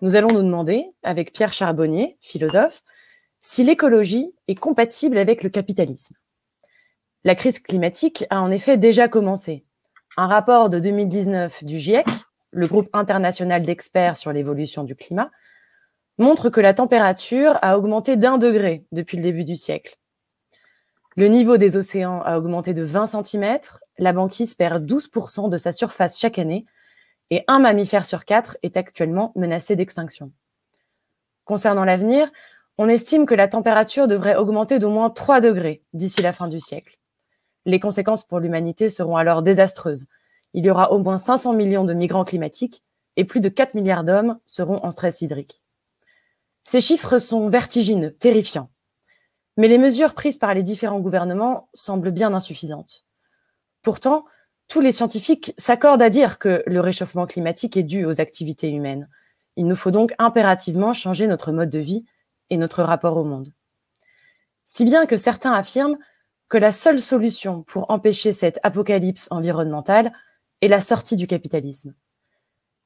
Nous allons nous demander, avec Pierre Charbonnier, philosophe, si l'écologie est compatible avec le capitalisme. La crise climatique a en effet déjà commencé. Un rapport de 2019 du GIEC, le groupe international d'experts sur l'évolution du climat, montre que la température a augmenté d'1 degré depuis le début du siècle. Le niveau des océans a augmenté de 20 cm, la banquise perd 12% de sa surface chaque année et un mammifère sur 4 est actuellement menacé d'extinction. Concernant l'avenir, on estime que la température devrait augmenter d'au moins 3 degrés d'ici la fin du siècle. Les conséquences pour l'humanité seront alors désastreuses. Il y aura au moins 500 millions de migrants climatiques et plus de 4 milliards d'hommes seront en stress hydrique. Ces chiffres sont vertigineux, terrifiants. Mais les mesures prises par les différents gouvernements semblent bien insuffisantes. Pourtant, tous les scientifiques s'accordent à dire que le réchauffement climatique est dû aux activités humaines. Il nous faut donc impérativement changer notre mode de vie et notre rapport au monde. Si bien que certains affirment que la seule solution pour empêcher cette apocalypse environnementale est la sortie du capitalisme.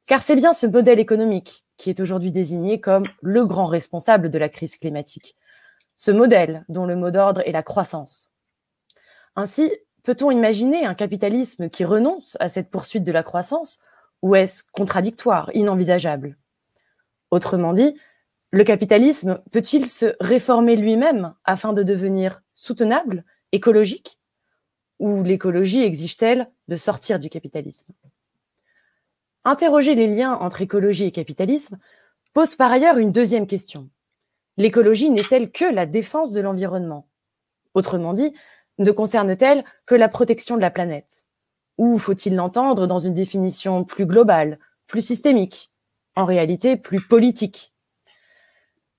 Car c'est bien ce modèle économique qui est aujourd'hui désigné comme le grand responsable de la crise climatique. Ce modèle dont le mot d'ordre est la croissance. Ainsi, peut-on imaginer un capitalisme qui renonce à cette poursuite de la croissance ou est-ce contradictoire, inenvisageable? Autrement dit, le capitalisme peut-il se réformer lui-même afin de devenir soutenable, écologique? Ou l'écologie exige-t-elle de sortir du capitalisme? Interroger les liens entre écologie et capitalisme pose par ailleurs une deuxième question. L'écologie n'est-elle que la défense de l'environnement? Autrement dit, ne concerne-t-elle que la protection de la planète? Ou faut-il l'entendre dans une définition plus globale, plus systémique, en réalité plus politique?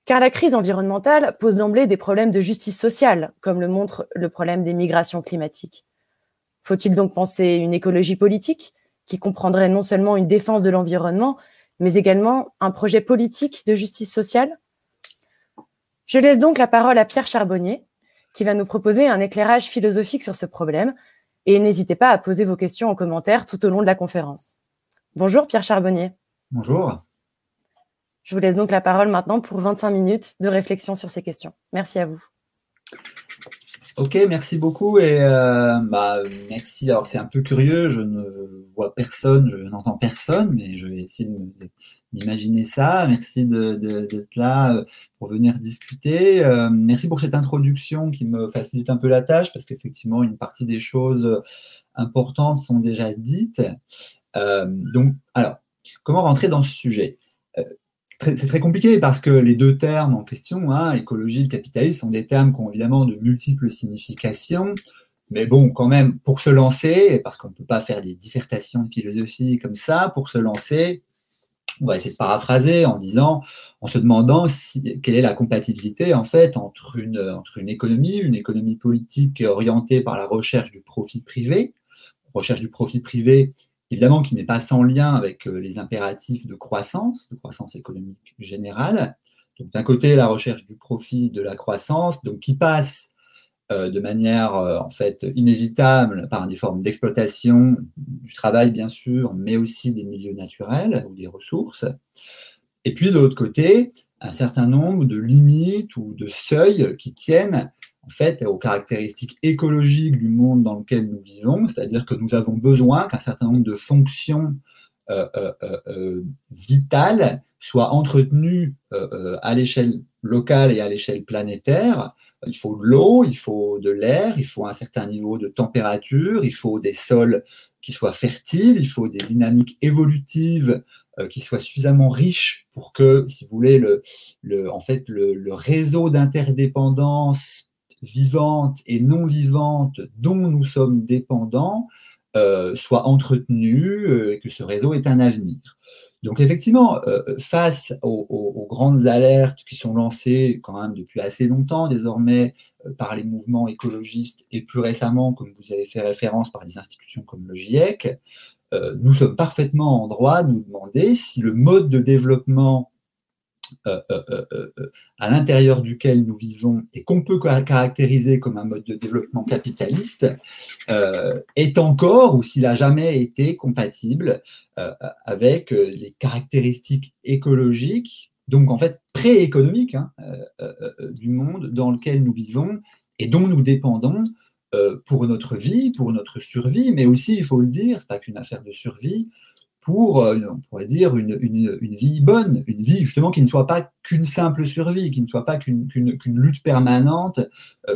Car la crise environnementale pose d'emblée des problèmes de justice sociale, comme le montre le problème des migrations climatiques. Faut-il donc penser une écologie politique qui comprendrait non seulement une défense de l'environnement, mais également un projet politique de justice sociale? Je laisse donc la parole à Pierre Charbonnier, qui va nous proposer un éclairage philosophique sur ce problème, et n'hésitez pas à poser vos questions en commentaire tout au long de la conférence. Bonjour Pierre Charbonnier. Bonjour. Je vous laisse donc la parole maintenant pour 25 minutes de réflexion sur ces questions. Merci à vous. Ok, merci beaucoup et merci. Alors c'est un peu curieux, je ne vois personne, je n'entends personne, mais je vais essayer d'imaginer ça. Merci d'être là pour venir discuter. Merci pour cette introduction qui me facilite un peu la tâche parce qu'effectivement une partie des choses importantes sont déjà dites. Donc, alors, comment rentrer dans ce sujet? C'est très compliqué parce que les deux termes en question, écologie et capitalisme, sont des termes qui ont évidemment de multiples significations. Mais bon, quand même, pour se lancer, parce qu'on ne peut pas faire des dissertations de philosophie comme ça, pour se lancer, on va essayer de paraphraser en se demandant quelle est la compatibilité en fait entre une économie politique orientée par la recherche du profit privé, évidemment qui n'est pas sans lien avec les impératifs de croissance économique générale. Donc d'un côté, la recherche du profit, de la croissance, donc qui passe de manière en fait inévitable par des formes d'exploitation du travail bien sûr, mais aussi des milieux naturels ou des ressources. Et puis de l'autre côté, un certain nombre de limites ou de seuils qui tiennent en fait aux caractéristiques écologiques du monde dans lequel nous vivons, c'est-à-dire que nous avons besoin qu'un certain nombre de fonctions vitales soient entretenues à l'échelle locale et à l'échelle planétaire. Il faut de l'eau, il faut de l'air, il faut un certain niveau de température, il faut des sols qui soient fertiles, il faut des dynamiques évolutives qui soient suffisamment riches pour que, si vous voulez, le réseau d'interdépendance vivante et non vivante dont nous sommes dépendants soit entretenu et que ce réseau ait un avenir. Donc effectivement, face aux grandes alertes qui sont lancées quand même depuis assez longtemps désormais par les mouvements écologistes et plus récemment, comme vous avez fait référence, par des institutions comme le GIEC, nous sommes parfaitement en droit de nous demander si le mode de développement à l'intérieur duquel nous vivons et qu'on peut caractériser comme un mode de développement capitaliste est encore, ou s'il n'a jamais été compatible avec les caractéristiques écologiques, donc en fait pré-économiques du monde dans lequel nous vivons et dont nous dépendons pour notre vie, pour notre survie, mais aussi, il faut le dire, ce n'est pas qu'une affaire de survie, pour, on pourrait dire, une vie bonne, une vie justement qui ne soit pas qu'une simple survie, qui ne soit pas qu'une lutte permanente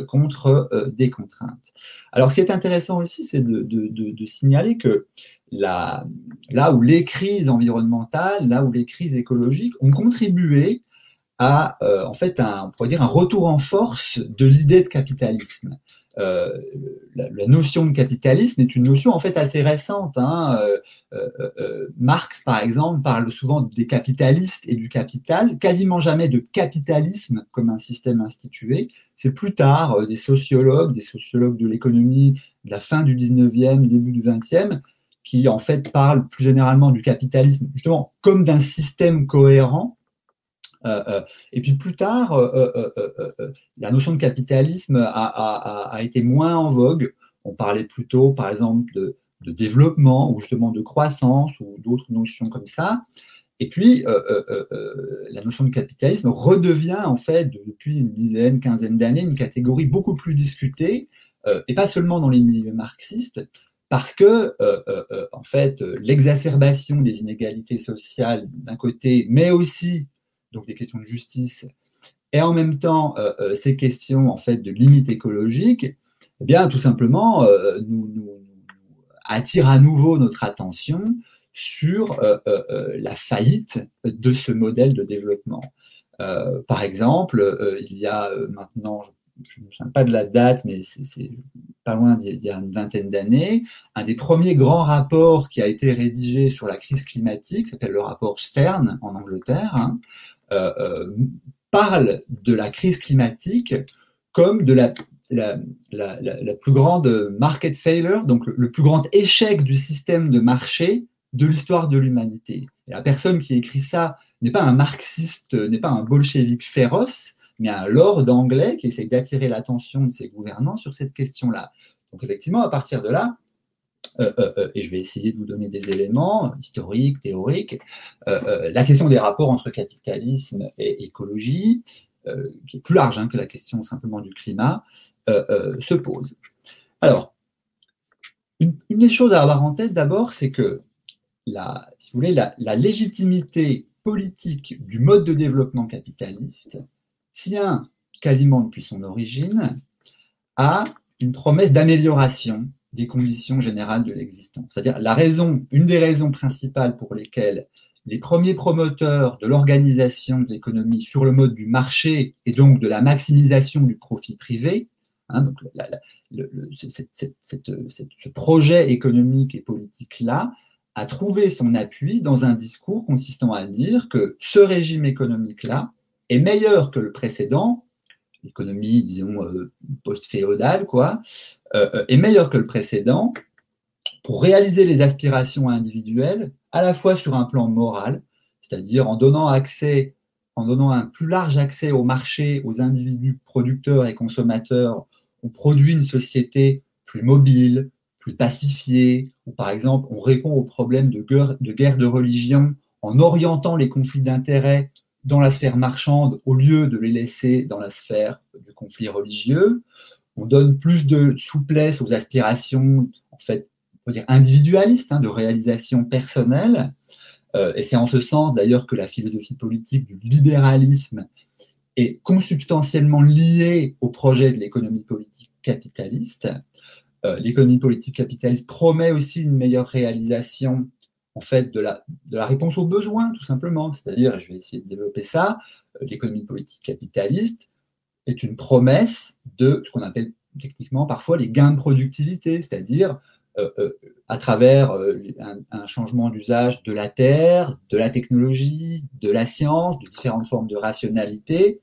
contre des contraintes. Alors, ce qui est intéressant aussi, c'est de signaler que là où les crises environnementales, là où les crises écologiques ont contribué à, en fait, on pourrait dire un retour en force de l'idée de capitalisme. La notion de capitalisme est une notion en fait assez récente. Marx, par exemple, parle souvent des capitalistes et du capital, quasiment jamais de capitalisme comme un système institué. C'est plus tard des sociologues de l'économie de la fin du 19e, début du 20e, qui en fait parlent plus généralement du capitalisme justement comme d'un système cohérent. Et puis plus tard, la notion de capitalisme a été moins en vogue. On parlait plutôt, par exemple, de développement ou justement de croissance ou d'autres notions comme ça. Et puis, la notion de capitalisme redevient, en fait, depuis une dizaine, quinzaine d'années, une catégorie beaucoup plus discutée, et pas seulement dans les milieux marxistes, parce que, en fait, l'exacerbation des inégalités sociales d'un côté, mais aussi donc des questions de justice, et en même temps ces questions en fait de limites écologiques, eh bien tout simplement nous attirent à nouveau notre attention sur la faillite de ce modèle de développement. Par exemple, il y a maintenant, je ne me souviens pas de la date, mais c'est pas loin d'il y a une vingtaine d'années, un des premiers grands rapports qui a été rédigé sur la crise climatique, s'appelle le rapport Stern en Angleterre, parle de la crise climatique comme de la plus grande market failure, donc le plus grand échec du système de marché de l'histoire de l'humanité. Et la personne qui écrit ça n'est pas un marxiste, n'est pas un bolchevique féroce, mais un lord anglais qui essaye d'attirer l'attention de ses gouvernants sur cette question-là. Donc effectivement, à partir de là, et je vais essayer de vous donner des éléments historiques, théoriques, la question des rapports entre capitalisme et écologie, qui est plus large que la question simplement du climat, se pose. Alors, une des choses à avoir en tête d'abord, c'est que si vous voulez, la légitimité politique du mode de développement capitaliste tient quasiment depuis son origine à une promesse d'amélioration des conditions générales de l'existence. C'est-à-dire une des raisons principales pour lesquelles les premiers promoteurs de l'organisation de l'économie sur le mode du marché et donc de la maximisation du profit privé, donc ce projet économique et politique-là a trouvé son appui dans un discours consistant à dire que ce régime économique-là est meilleur que le précédent, l'économie, disons, post-féodale, est meilleure que le précédent pour réaliser les aspirations individuelles, à la fois sur un plan moral, c'est-à-dire en donnant un plus large accès au marché, aux individus producteurs et consommateurs, on produit une société plus mobile, plus pacifiée, ou par exemple, on répond aux problèmes de guerre de religion en orientant les conflits d'intérêts dans la sphère marchande au lieu de les laisser dans la sphère du conflit religieux. On donne plus de souplesse aux aspirations, en fait, on peut dire individualistes, de réalisation personnelle. Et c'est en ce sens, d'ailleurs, que la philosophie politique du libéralisme est consubstantiellement liée au projet de l'économie politique capitaliste. L'économie politique capitaliste promet aussi une meilleure réalisation en fait, de la réponse aux besoins, tout simplement. C'est-à-dire, je vais essayer de développer ça, l'économie politique capitaliste est une promesse de ce qu'on appelle techniquement parfois les gains de productivité, c'est-à-dire à travers un changement d'usage de la terre, de la technologie, de la science, de différentes formes de rationalité.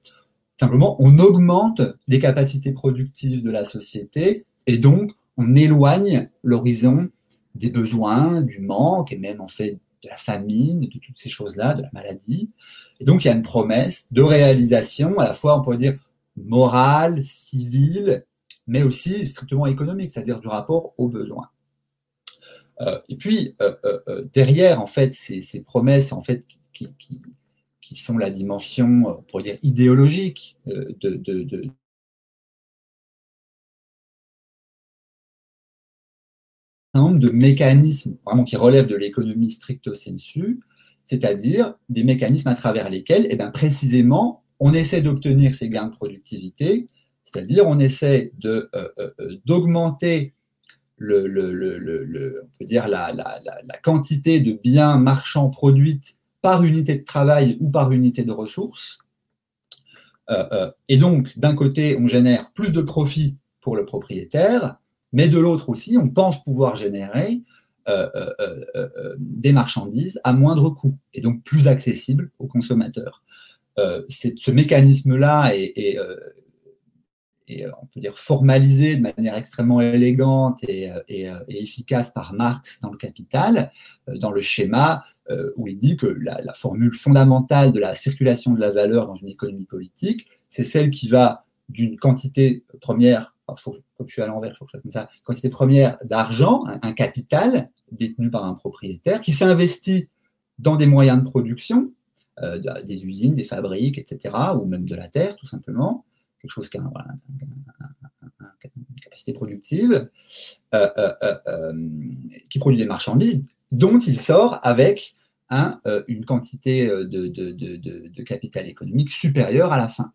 Simplement, on augmente les capacités productives de la société et donc on éloigne l'horizon des besoins, du manque et même en fait de la famine, de toutes ces choses-là, de la maladie. Et donc, il y a une promesse de réalisation, à la fois, on pourrait dire, morale, civile, mais aussi strictement économique, c'est-à-dire du rapport aux besoins. Et puis, derrière, en fait, ces promesses, en fait, qui sont la dimension, on pourrait dire, idéologique un nombre de mécanismes vraiment qui relèvent de l'économie stricto sensu, c'est-à-dire des mécanismes à travers lesquels, eh bien, précisément, on essaie d'obtenir ces gains de productivité, c'est-à-dire on essaie d'augmenter on peut dire la quantité de biens marchands produites par unité de travail ou par unité de ressources. Et donc, d'un côté, on génère plus de profit pour le propriétaire, mais de l'autre aussi, on pense pouvoir générer des marchandises à moindre coût et donc plus accessibles aux consommateurs. Ce mécanisme-là est on peut dire formalisé de manière extrêmement élégante et efficace par Marx dans le Capital, dans le schéma où il dit que la formule fondamentale de la circulation de la valeur dans une économie politique, c'est celle qui va d'une quantité première, comme je suis à l'envers, il faut que je fasse comme ça, quantité première d'argent, un capital détenu par un propriétaire, qui s'investit dans des moyens de production, des usines, des fabriques, etc., ou même de la terre, tout simplement, quelque chose qui a une capacité productive, qui produit des marchandises dont il sort avec une quantité de capital économique supérieure à la fin.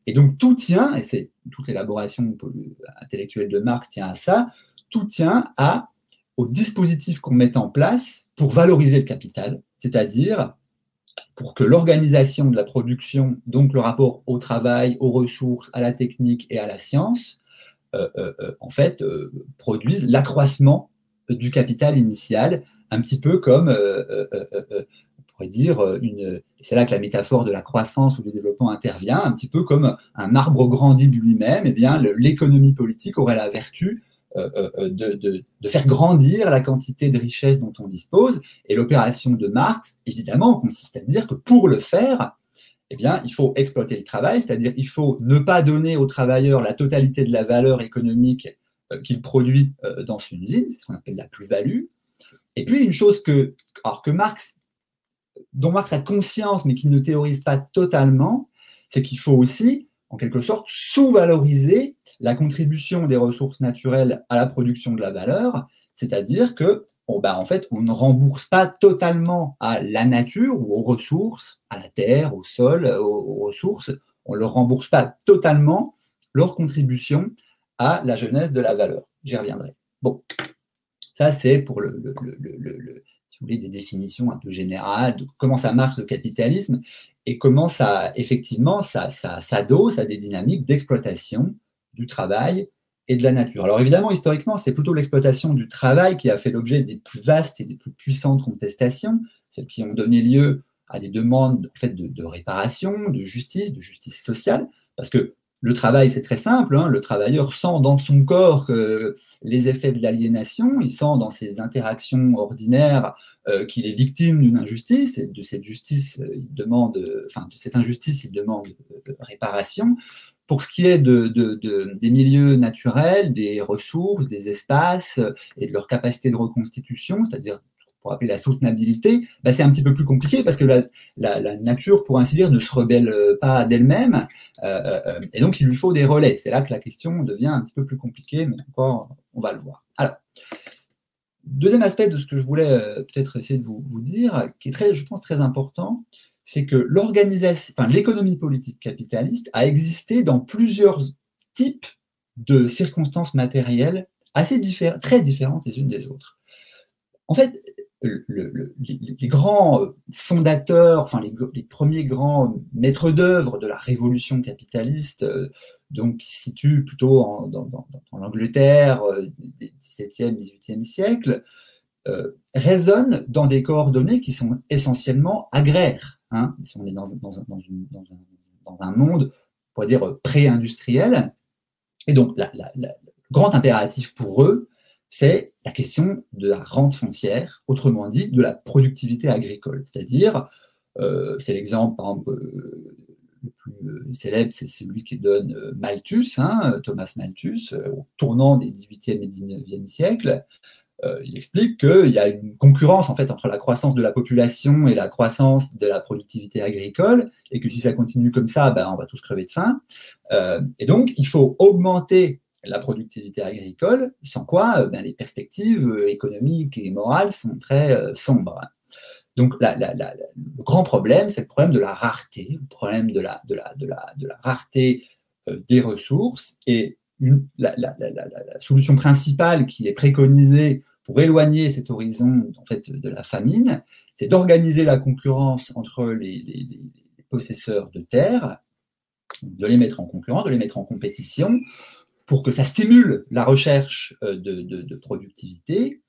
Et donc tout tient, et c'est toute l'élaboration intellectuelle de Marx tient à ça, tout tient au dispositif qu'on met en place pour valoriser le capital, c'est-à-dire pour que l'organisation de la production, donc le rapport au travail, aux ressources, à la technique et à la science, en fait, produise l'accroissement du capital initial, un petit peu comme, on pourrait dire, c'est là que la métaphore de la croissance ou du développement intervient, un petit peu comme un arbre grandit de lui-même, eh bien, l'économie politique aurait la vertu de faire grandir la quantité de richesse dont on dispose. Et l'opération de Marx, évidemment, consiste à dire que pour le faire, eh bien, il faut exploiter le travail, c'est-à-dire il faut ne pas donner aux travailleurs la totalité de la valeur économique qu'il produit dans une usine, c'est ce qu'on appelle la plus-value. Et puis, une chose dont Marx a conscience, mais qu'il ne théorise pas totalement, c'est qu'il faut aussi, en quelque sorte, sous-valoriser la contribution des ressources naturelles à la production de la valeur, c'est-à-dire que en fait, on ne rembourse pas totalement à la nature ou aux ressources, à la terre, au sol, aux ressources, on ne leur rembourse pas totalement leur contribution à la genèse de la valeur. J'y reviendrai. Bon, ça c'est pour si vous voulez, des définitions un peu générales de comment ça marche le capitalisme et comment ça, effectivement, ça s'adosse à des dynamiques d'exploitation du travail et de la nature. Alors évidemment, historiquement, c'est plutôt l'exploitation du travail qui a fait l'objet des plus vastes et des plus puissantes contestations, celles qui ont donné lieu à des demandes en fait, de réparation, de justice sociale, parce que le travail, c'est très simple, hein, le travailleur sent dans son corps les effets de l'aliénation, il sent dans ses interactions ordinaires qu'il est victime d'une injustice, et de cette injustice, il demande réparation. Pour ce qui est des milieux naturels, des ressources, des espaces et de leur capacité de reconstitution, c'est-à-dire pour appeler la soutenabilité, c'est un petit peu plus compliqué parce que la nature, pour ainsi dire, ne se rebelle pas d'elle-même et donc il lui faut des relais. C'est là que la question devient un petit peu plus compliquée, mais encore, on va le voir. Alors, deuxième aspect de ce que je voulais peut-être essayer de vous dire, qui est je pense, très important, c'est que l'économie politique capitaliste a existé dans plusieurs types de circonstances matérielles très différentes les unes des autres. En fait, les grands fondateurs, les premiers grands maîtres d'œuvre de la révolution capitaliste, donc qui se situent plutôt dans l'Angleterre des XVIIe, XVIIIe siècle, raisonnent dans des coordonnées qui sont essentiellement agraires. Hein. On est dans un monde, on pourrait dire, pré-industriel. Et donc, le grand impératif pour eux, c'est la question de la rente foncière, autrement dit, de la productivité agricole. C'est-à-dire, c'est l'exemple, par exemple, le plus célèbre, c'est celui qui donne Malthus, hein, Thomas Malthus, au tournant des 18e et 19e siècles. Il explique qu'il y a une concurrence en fait entre la croissance de la population et la croissance de la productivité agricole, et que si ça continue comme ça, ben, on va tous crever de faim. Et donc, il faut augmenter la productivité agricole, sans quoi ben, les perspectives économiques et morales sont très sombres. Donc, le grand problème, c'est le problème de la rareté, le problème de la rareté des ressources. Et la solution principale qui est préconisée pour éloigner cet horizon en fait, de la famine, c'est d'organiser la concurrence entre les possesseurs de terres, de les mettre en concurrence, de les mettre en compétition, pour que ça stimule la recherche de productivité.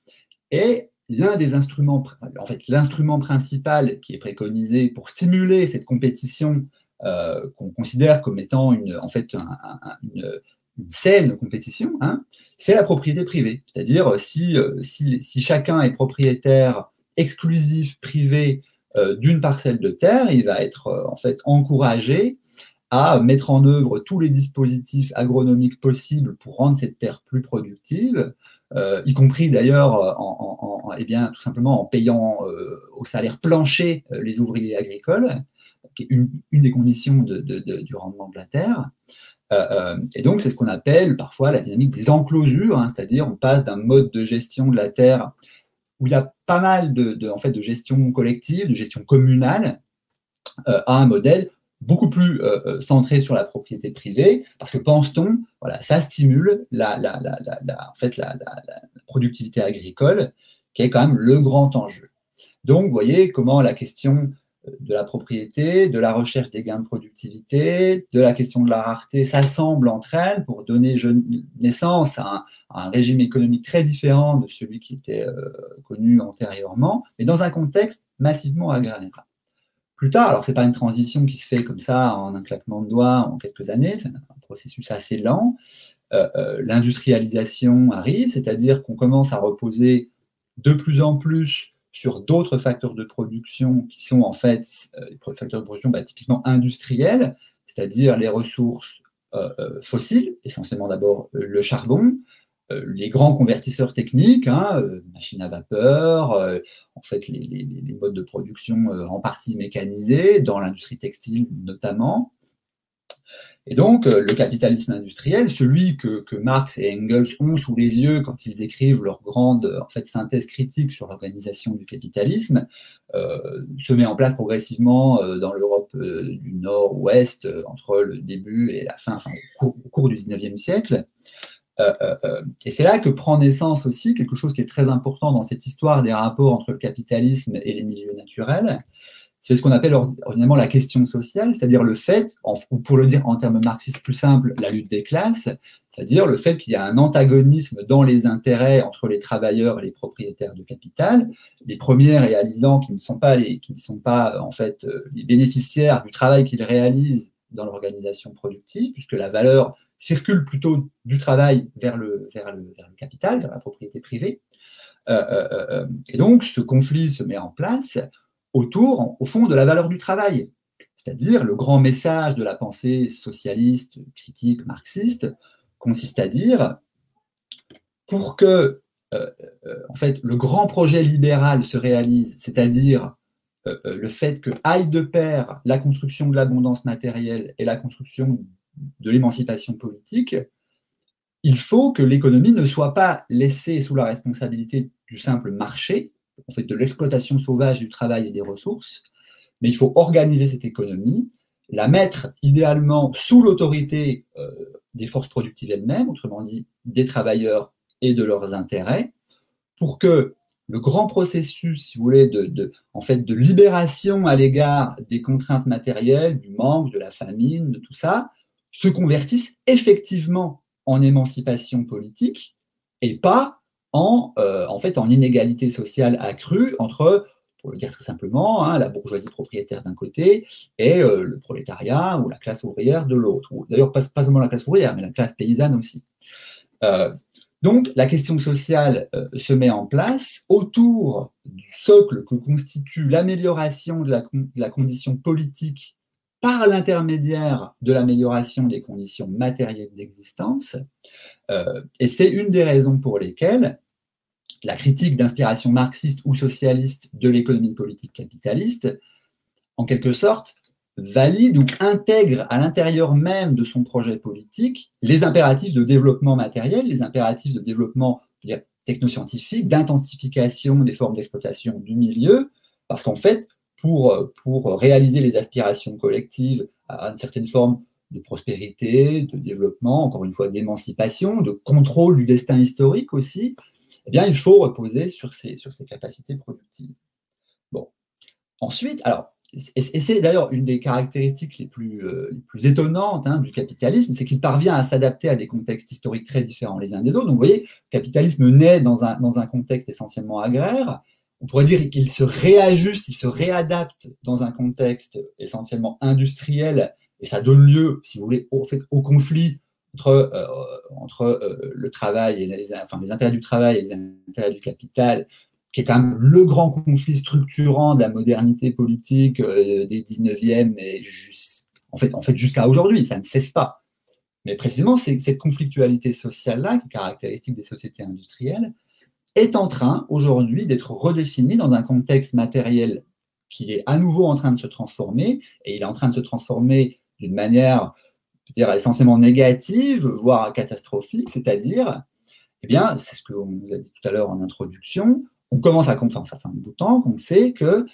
Et l'un des instruments, en fait, l'instrument principal qui est préconisé pour stimuler cette compétition qu'on considère comme étant en fait une saine compétition, hein, c'est la propriété privée. C'est-à-dire si chacun est propriétaire exclusif privé d'une parcelle de terre, il va être en fait encouragé à mettre en œuvre tous les dispositifs agronomiques possibles pour rendre cette terre plus productive, y compris d'ailleurs eh bien, tout simplement en payant au salaire plancher les ouvriers agricoles, qui est une des conditions du rendement de la terre. Et donc, c'est ce qu'on appelle parfois la dynamique des enclosures, hein, c'est-à-dire on passe d'un mode de gestion de la terre où il y a pas mal en fait, de gestion collective, de gestion communale, à un modèle beaucoup plus centré sur la propriété privée, parce que pense-t-on, voilà, ça stimule en fait, la productivité agricole, qui est quand même le grand enjeu. Donc, vous voyez comment la question de la propriété, de la recherche des gains de productivité, de la question de la rareté s'assemblent entre elles pour donner naissance à un régime économique très différent de celui qui était connu antérieurement, mais dans un contexte massivement agraire. Plus tard, alors ce n'est pas une transition qui se fait comme ça en un claquement de doigts en quelques années, c'est un processus assez lent. L'industrialisation arrive, c'est-à-dire qu'on commence à reposer de plus en plus sur d'autres facteurs de production qui sont en fait des facteurs de production typiquement industriels, c'est-à-dire les ressources fossiles, essentiellement d'abord le charbon, les grands convertisseurs techniques, hein, machines à vapeur, en fait les modes de production en partie mécanisés, dans l'industrie textile notamment. Et donc, le capitalisme industriel, celui que Marx et Engels ont sous les yeux quand ils écrivent leur grande en fait, synthèse critique sur l'organisation du capitalisme, se met en place progressivement dans l'Europe du Nord-Ouest entre le début et la fin, au cours du 19e siècle. Et c'est là que prend naissance aussi quelque chose qui est très important dans cette histoire des rapports entre le capitalisme et les milieux naturels. C'est ce qu'on appelle ordinairement la question sociale, c'est-à-dire le fait, ou pour le dire en termes marxistes plus simples, la lutte des classes, c'est-à-dire le fait qu'il y a un antagonisme dans les intérêts entre les travailleurs et les propriétaires de capital, les premiers réalisant qu'ils ne sont pas en fait les bénéficiaires du travail qu'ils réalisent dans l'organisation productive, puisque la valeur circule plutôt du travail vers le capital, vers la propriété privée. Et donc, ce conflit se met en place autour, au fond, de la valeur du travail. C'est-à-dire, le grand message de la pensée socialiste, critique, marxiste, consiste à dire, pour que en fait, le grand projet libéral se réalise, c'est-à-dire le fait que aille de pair la construction de l'abondance matérielle et la construction de l'émancipation politique, il faut que l'économie ne soit pas laissée sous la responsabilité du simple marché, en fait, de l'exploitation sauvage du travail et des ressources, mais il faut organiser cette économie, la mettre idéalement sous l'autorité des forces productives elles-mêmes, autrement dit des travailleurs et de leurs intérêts, pour que le grand processus, si vous voulez, en fait, de libération à l'égard des contraintes matérielles, du manque, de la famine, de tout ça, se convertisse effectivement en émancipation politique et pas en inégalité sociale accrue entre, pour le dire très simplement, hein, la bourgeoisie propriétaire d'un côté et le prolétariat ou la classe ouvrière de l'autre. D'ailleurs, pas seulement la classe ouvrière, mais la classe paysanne aussi. Donc, la question sociale se met en place autour du socle que constitue l'amélioration de la condition politique par l'intermédiaire de l'amélioration des conditions matérielles d'existence. Et c'est une des raisons pour lesquelles la critique d'inspiration marxiste ou socialiste de l'économie politique capitaliste, en quelque sorte, valide ou intègre à l'intérieur même de son projet politique les impératifs de développement matériel, les impératifs de développement technoscientifique, d'intensification des formes d'exploitation du milieu, parce qu'en fait, pour réaliser les aspirations collectives à une certaine forme de prospérité, de développement, encore une fois d'émancipation, de contrôle du destin historique aussi, eh bien, il faut reposer sur ces capacités productives. Bon. Ensuite, alors, et c'est d'ailleurs une des caractéristiques les plus étonnantes du capitalisme, c'est qu'il parvient à s'adapter à des contextes historiques très différents les uns des autres. Donc, vous voyez, le capitalisme naît dans un contexte essentiellement agraire. On pourrait dire qu'il se réajuste, il se réadapte dans un contexte essentiellement industriel, et ça donne lieu, si vous voulez, au conflit entre le travail et les intérêts du travail et les intérêts du capital, qui est quand même le grand conflit structurant de la modernité politique des 19e et en fait jusqu'à aujourd'hui, ça ne cesse pas. Mais précisément, cette conflictualité sociale-là, qui est caractéristique des sociétés industrielles, est en train aujourd'hui d'être redéfinie dans un contexte matériel qui est à nouveau en train de se transformer, et il est en train de se transformer d'une manière, je veux dire, essentiellement négative, voire catastrophique, c'est-à-dire, eh bien, c'est ce qu'on nous a dit tout à l'heure en introduction, on commence à comprendre, ça fait un bout de temps qu'on sait que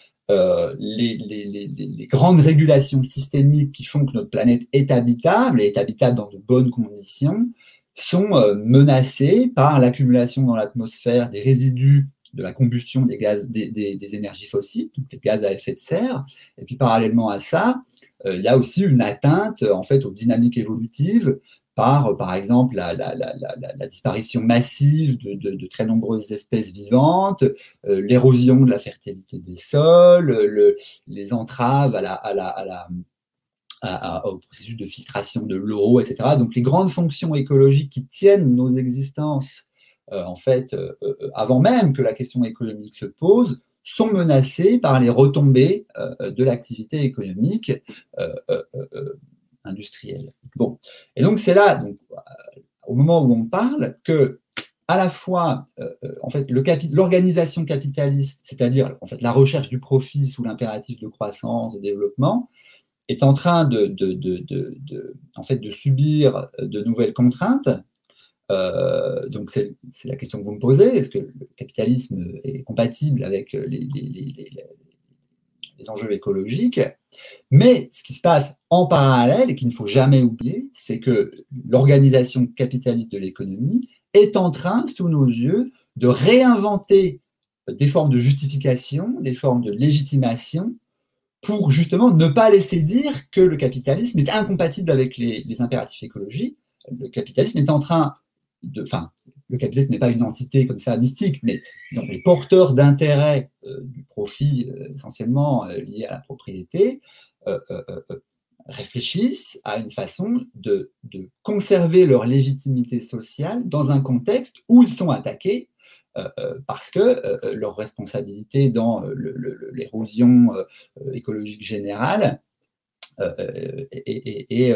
les grandes régulations systémiques qui font que notre planète est habitable, et est habitable dans de bonnes conditions, sont menacées par l'accumulation dans l'atmosphère des résidus de la combustion des gaz, des énergies fossiles, donc les gaz à effet de serre. Et puis parallèlement à ça, il y a aussi une atteinte en fait aux dynamiques évolutives par exemple, la disparition massive de très nombreuses espèces vivantes, l'érosion de la fertilité des sols, les entraves au processus de filtration de l'eau, etc. Donc, les grandes fonctions écologiques qui tiennent nos existences, en fait, avant même que la question économique se pose, sont menacées par les retombées de l'activité économique industrielle. Bon, et donc c'est là, donc, au moment où on parle, que à la fois, en fait, l'organisation capitaliste, c'est-à-dire en fait la recherche du profit sous l'impératif de croissance, de développement, est en train en fait, de subir de nouvelles contraintes. Donc c'est la question que vous me posez, est-ce que le capitalisme est compatible avec les enjeux écologiques? Mais ce qui se passe en parallèle et qu'il ne faut jamais oublier, c'est que l'organisation capitaliste de l'économie est en train, sous nos yeux, de réinventer des formes de justification, des formes de légitimation pour justement ne pas laisser dire que le capitalisme est incompatible avec les impératifs écologiques. Le capitalisme est en train enfin, le capitalisme n'est pas une entité comme ça mystique, mais donc, les porteurs d'intérêt du profit essentiellement lié à la propriété réfléchissent à une façon de conserver leur légitimité sociale dans un contexte où ils sont attaqués parce que leur responsabilité dans l'érosion écologique générale est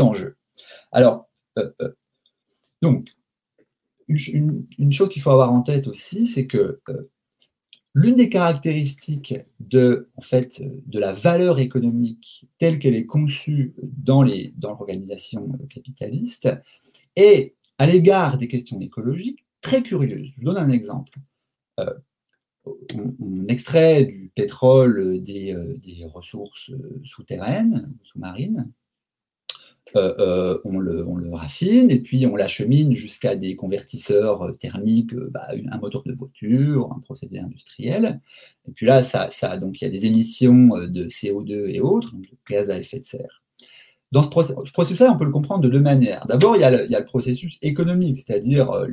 en jeu. Alors, donc, une chose qu'il faut avoir en tête aussi, c'est que l'une des caractéristiques en fait, de la valeur économique telle qu'elle est conçue dans l'organisation capitaliste est, à l'égard des questions écologiques, très curieuse. Je vous donne un exemple. On extrait du pétrole des ressources souterraines, sous-marines, on le raffine et puis on l'achemine jusqu'à des convertisseurs thermiques, un moteur de voiture, un procédé industriel. Et puis là, donc, il y a des émissions de CO2 et autres, donc de gaz à effet de serre. Dans ce processus-là, on peut le comprendre de deux manières. D'abord, il y a le processus économique, c'est-à-dire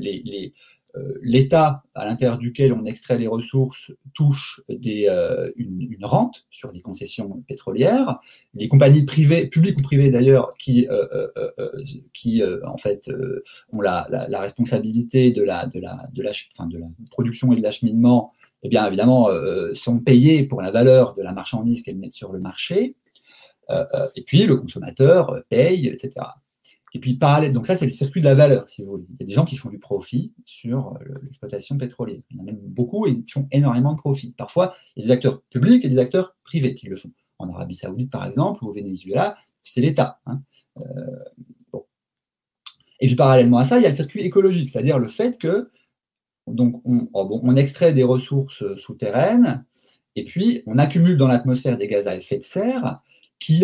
l'État à l'intérieur duquel on extrait les ressources touche une rente sur les concessions pétrolières. Les compagnies privées, publiques ou privées d'ailleurs, qui en fait ont la responsabilité de la production et de l'acheminement, eh bien évidemment sont payées pour la valeur de la marchandise qu'elles mettent sur le marché. Et puis le consommateur paye, etc. Et puis, parallèle, donc ça, c'est le circuit de la valeur, si vous voulez. Il y a des gens qui font du profit sur l'exploitation pétrolière. Il y en a même beaucoup et qui font énormément de profit. Parfois, il y a des acteurs publics et des acteurs privés qui le font. En Arabie Saoudite, par exemple, ou au Venezuela, c'est l'État. Hein. Bon. Et puis, parallèlement à ça, il y a le circuit écologique, c'est-à-dire le fait que donc, on extrait des ressources souterraines et puis on accumule dans l'atmosphère des gaz à effet de serre qui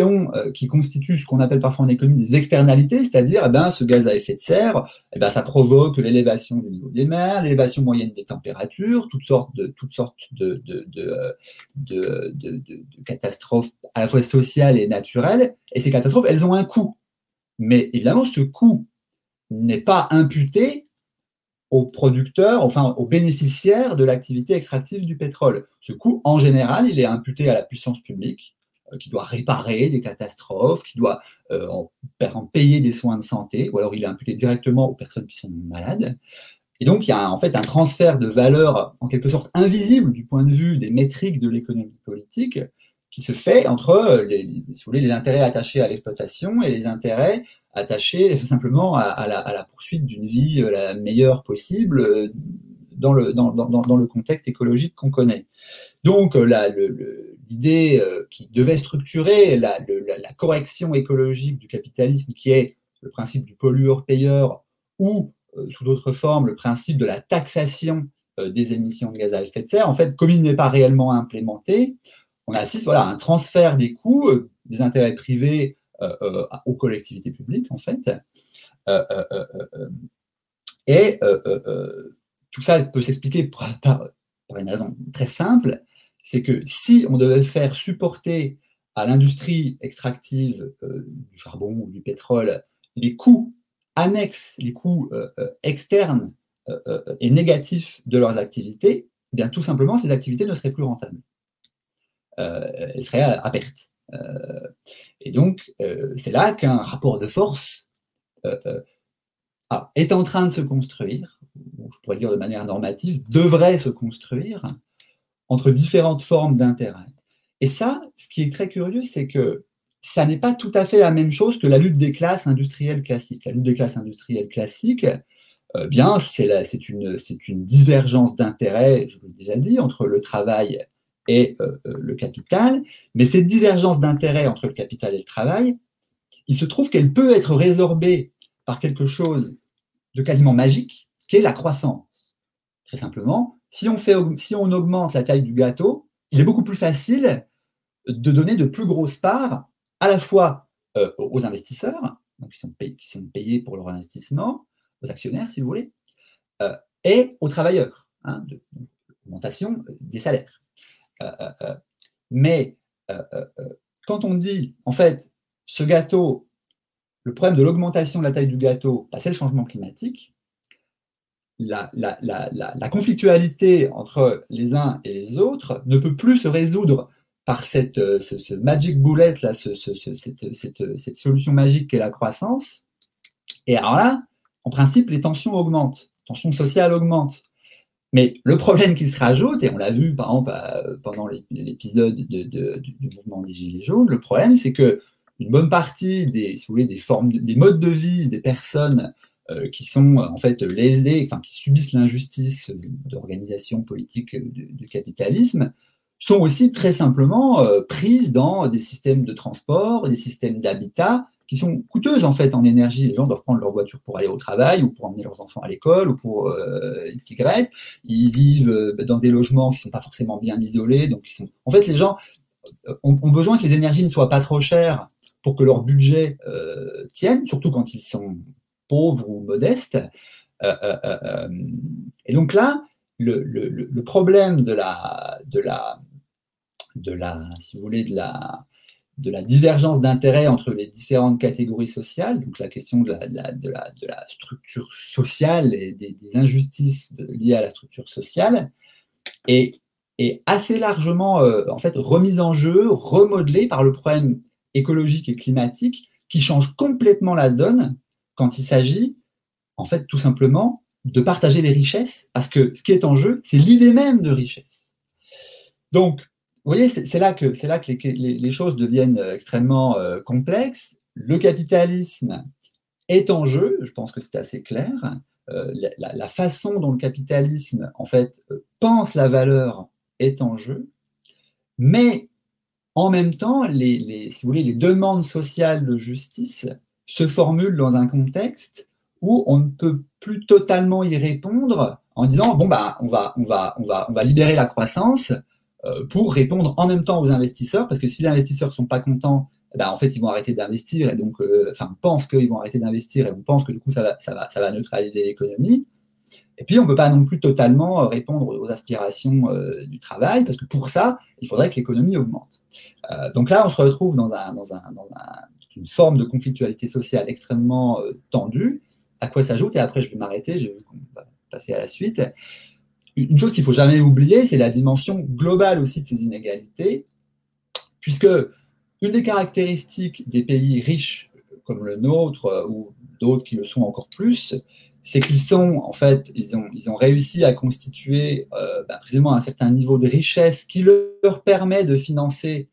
constituent ce qu'on appelle parfois en économie des externalités, c'est-à-dire ce gaz à effet de serre, ça provoque l'élévation du niveau des mers, l'élévation moyenne des températures, toutes sortes de catastrophes à la fois sociales et naturelles, et ces catastrophes, elles ont un coût. Mais évidemment, ce coût n'est pas imputé aux producteurs, enfin aux bénéficiaires de l'activité extractive du pétrole. Ce coût, en général, il est imputé à la puissance publique, qui doit réparer des catastrophes, qui doit en payer des soins de santé, ou alors il est imputé directement aux personnes qui sont malades. Et donc, il y a en fait un transfert de valeur, en quelque sorte invisible du point de vue des métriques de l'économie politique, qui se fait entre les intérêts attachés à l'exploitation et les intérêts attachés simplement à la poursuite d'une vie la meilleure possible dans le contexte écologique qu'on connaît. Donc, l'idée qui devait structurer la correction écologique du capitalisme, qui est le principe du pollueur-payeur, ou, sous d'autres formes, le principe de la taxation des émissions de gaz à effet de serre, en fait, comme il n'est pas réellement implémenté, on assiste à un transfert des coûts des intérêts privés aux collectivités publiques, en fait. Et tout ça peut s'expliquer par une raison très simple, c'est que si on devait faire supporter à l'industrie extractive du charbon ou du pétrole les coûts annexes, les coûts externes et négatifs de leurs activités, eh bien tout simplement ces activités ne seraient plus rentables. Elles seraient à perte. Et donc c'est là qu'un rapport de force est en train de se construire, ou je pourrais dire de manière normative, devrait se construire entre différentes formes d'intérêt. Et ça, ce qui est très curieux, c'est que ça n'est pas tout à fait la même chose que la lutte des classes industrielles classiques. La lutte des classes industrielles classiques, c'est une divergence d'intérêts, je vous l'ai déjà dit, entre le travail et le capital. Mais cette divergence d'intérêts entre le capital et le travail, il se trouve qu'elle peut être résorbée par quelque chose de quasiment magique, qui est la croissance. Très simplement, si on augmente la taille du gâteau, il est beaucoup plus facile de donner de plus grosses parts à la fois aux investisseurs, donc qui sont payés pour leur investissement, aux actionnaires, si vous voulez, et aux travailleurs, de l'augmentation des salaires. Mais quand on dit, en fait, ce gâteau, le problème de l'augmentation de la taille du gâteau, c'est le changement climatique, la conflictualité entre les uns et les autres ne peut plus se résoudre par ce magic bullet, là, cette solution magique qu'est la croissance. Et alors là, en principe, les tensions augmentent, les tensions sociales augmentent. Mais le problème qui se rajoute, et on l'a vu par exemple pendant l'épisode du mouvement des Gilets jaunes, le problème c'est que une bonne partie des modes de vie des personnes qui sont en fait lésées, qui subissent l'injustice d'organisation politique du capitalisme, sont aussi très simplement prises dans des systèmes de transport, des systèmes d'habitat qui sont coûteuses en fait en énergie. Les gens doivent prendre leur voiture pour aller au travail ou pour emmener leurs enfants à l'école ou pour XY. Ils vivent dans des logements qui ne sont pas forcément bien isolés. Donc en fait, les gens ont besoin que les énergies ne soient pas trop chères pour que leur budget tienne, surtout quand ils sont pauvres ou modestes. Et donc là, le problème si vous voulez, de la divergence d'intérêts entre les différentes catégories sociales, donc la question de la structure sociale et des injustices liées à la structure sociale, est assez largement en fait remise en jeu, remodelée par le problème écologique et climatique qui change complètement la donne quand il s'agit en fait tout simplement de partager les richesses, parce que ce qui est en jeu, c'est l'idée même de richesse. Donc, vous voyez, c'est là que les choses deviennent extrêmement complexes. Le capitalisme est en jeu, je pense que c'est assez clair. La façon dont le capitalisme, en fait, pense la valeur est en jeu, mais en même temps, si vous voulez, les demandes sociales de justice se formulent dans un contexte où on ne peut plus totalement y répondre en disant bon bah on va libérer la croissance pour répondre en même temps aux investisseurs, parce que si les investisseurs sont pas contents, ben, en fait ils vont arrêter d'investir et donc pensent qu'ils vont arrêter d'investir et on pense que du coup ça va neutraliser l'économie. Et puis, on ne peut pas non plus totalement répondre aux aspirations du travail, parce que pour ça, il faudrait que l'économie augmente. Donc là, on se retrouve dans une forme de conflictualité sociale extrêmement tendue, à quoi s'ajoute, et après je vais m'arrêter, j'ai vu qu'on va passer à la suite. Une chose qu'il ne faut jamais oublier, c'est la dimension globale aussi de ces inégalités, puisque une des caractéristiques des pays riches comme le nôtre, ou d'autres qui le sont encore plus, c'est qu'ils sont, en fait, ils ont réussi à constituer précisément un certain niveau de richesse qui leur permet de financer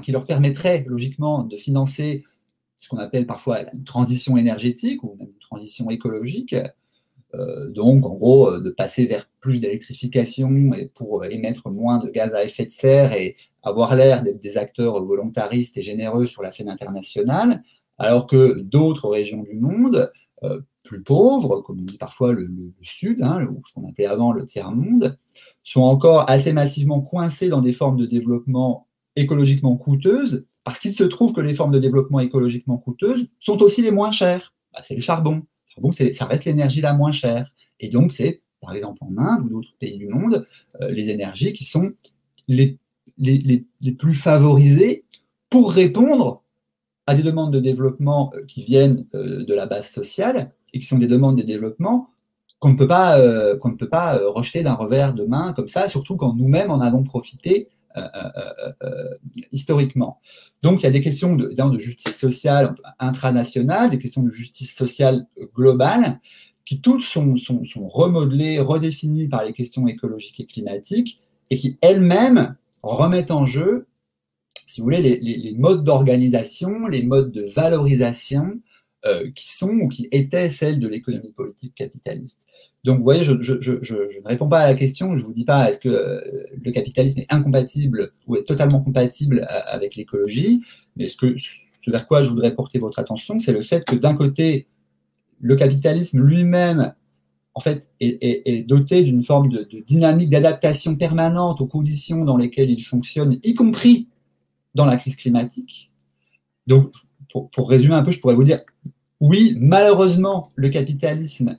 qui leur permettrait logiquement de financer ce qu'on appelle parfois une transition énergétique ou même une transition écologique. Donc, en gros, de passer vers plus d'électrification et pour émettre moins de gaz à effet de serre et avoir l'air d'être des acteurs volontaristes et généreux sur la scène internationale, alors que d'autres régions du monde plus pauvres, comme on dit parfois le Sud, ou ce qu'on appelait avant le tiers-monde, sont encore assez massivement coincés dans des formes de développement écologiquement coûteuses, parce qu'il se trouve que les formes de développement écologiquement coûteuses sont aussi les moins chères. C'est le charbon. Le charbon, ça reste l'énergie la moins chère. Et donc, c'est, par exemple en Inde ou d'autres pays du monde, les énergies qui sont les plus favorisées pour répondre à des demandes de développement qui viennent de la base sociale et qui sont des demandes de développement qu'on ne peut pas rejeter d'un revers de main comme ça, surtout quand nous-mêmes en avons profité historiquement. Donc, il y a des questions de justice sociale intranationale, des questions de justice sociale globale, qui toutes sont remodelées, redéfinies par les questions écologiques et climatiques, et qui elles-mêmes remettent en jeu, si vous voulez, les modes d'organisation, les modes de valorisation qui sont ou qui étaient celles de l'économie politique capitaliste. Donc, vous voyez, je ne réponds pas à la question, je ne vous dis pas est-ce que le capitalisme est incompatible ou est totalement compatible avec l'écologie, mais ce vers quoi je voudrais porter votre attention, c'est le fait que d'un côté, le capitalisme lui-même, en fait, est doté d'une forme de dynamique d'adaptation permanente aux conditions dans lesquelles il fonctionne, y compris dans la crise climatique. Donc, pour résumer un peu, je pourrais vous dire, oui, malheureusement, le capitalisme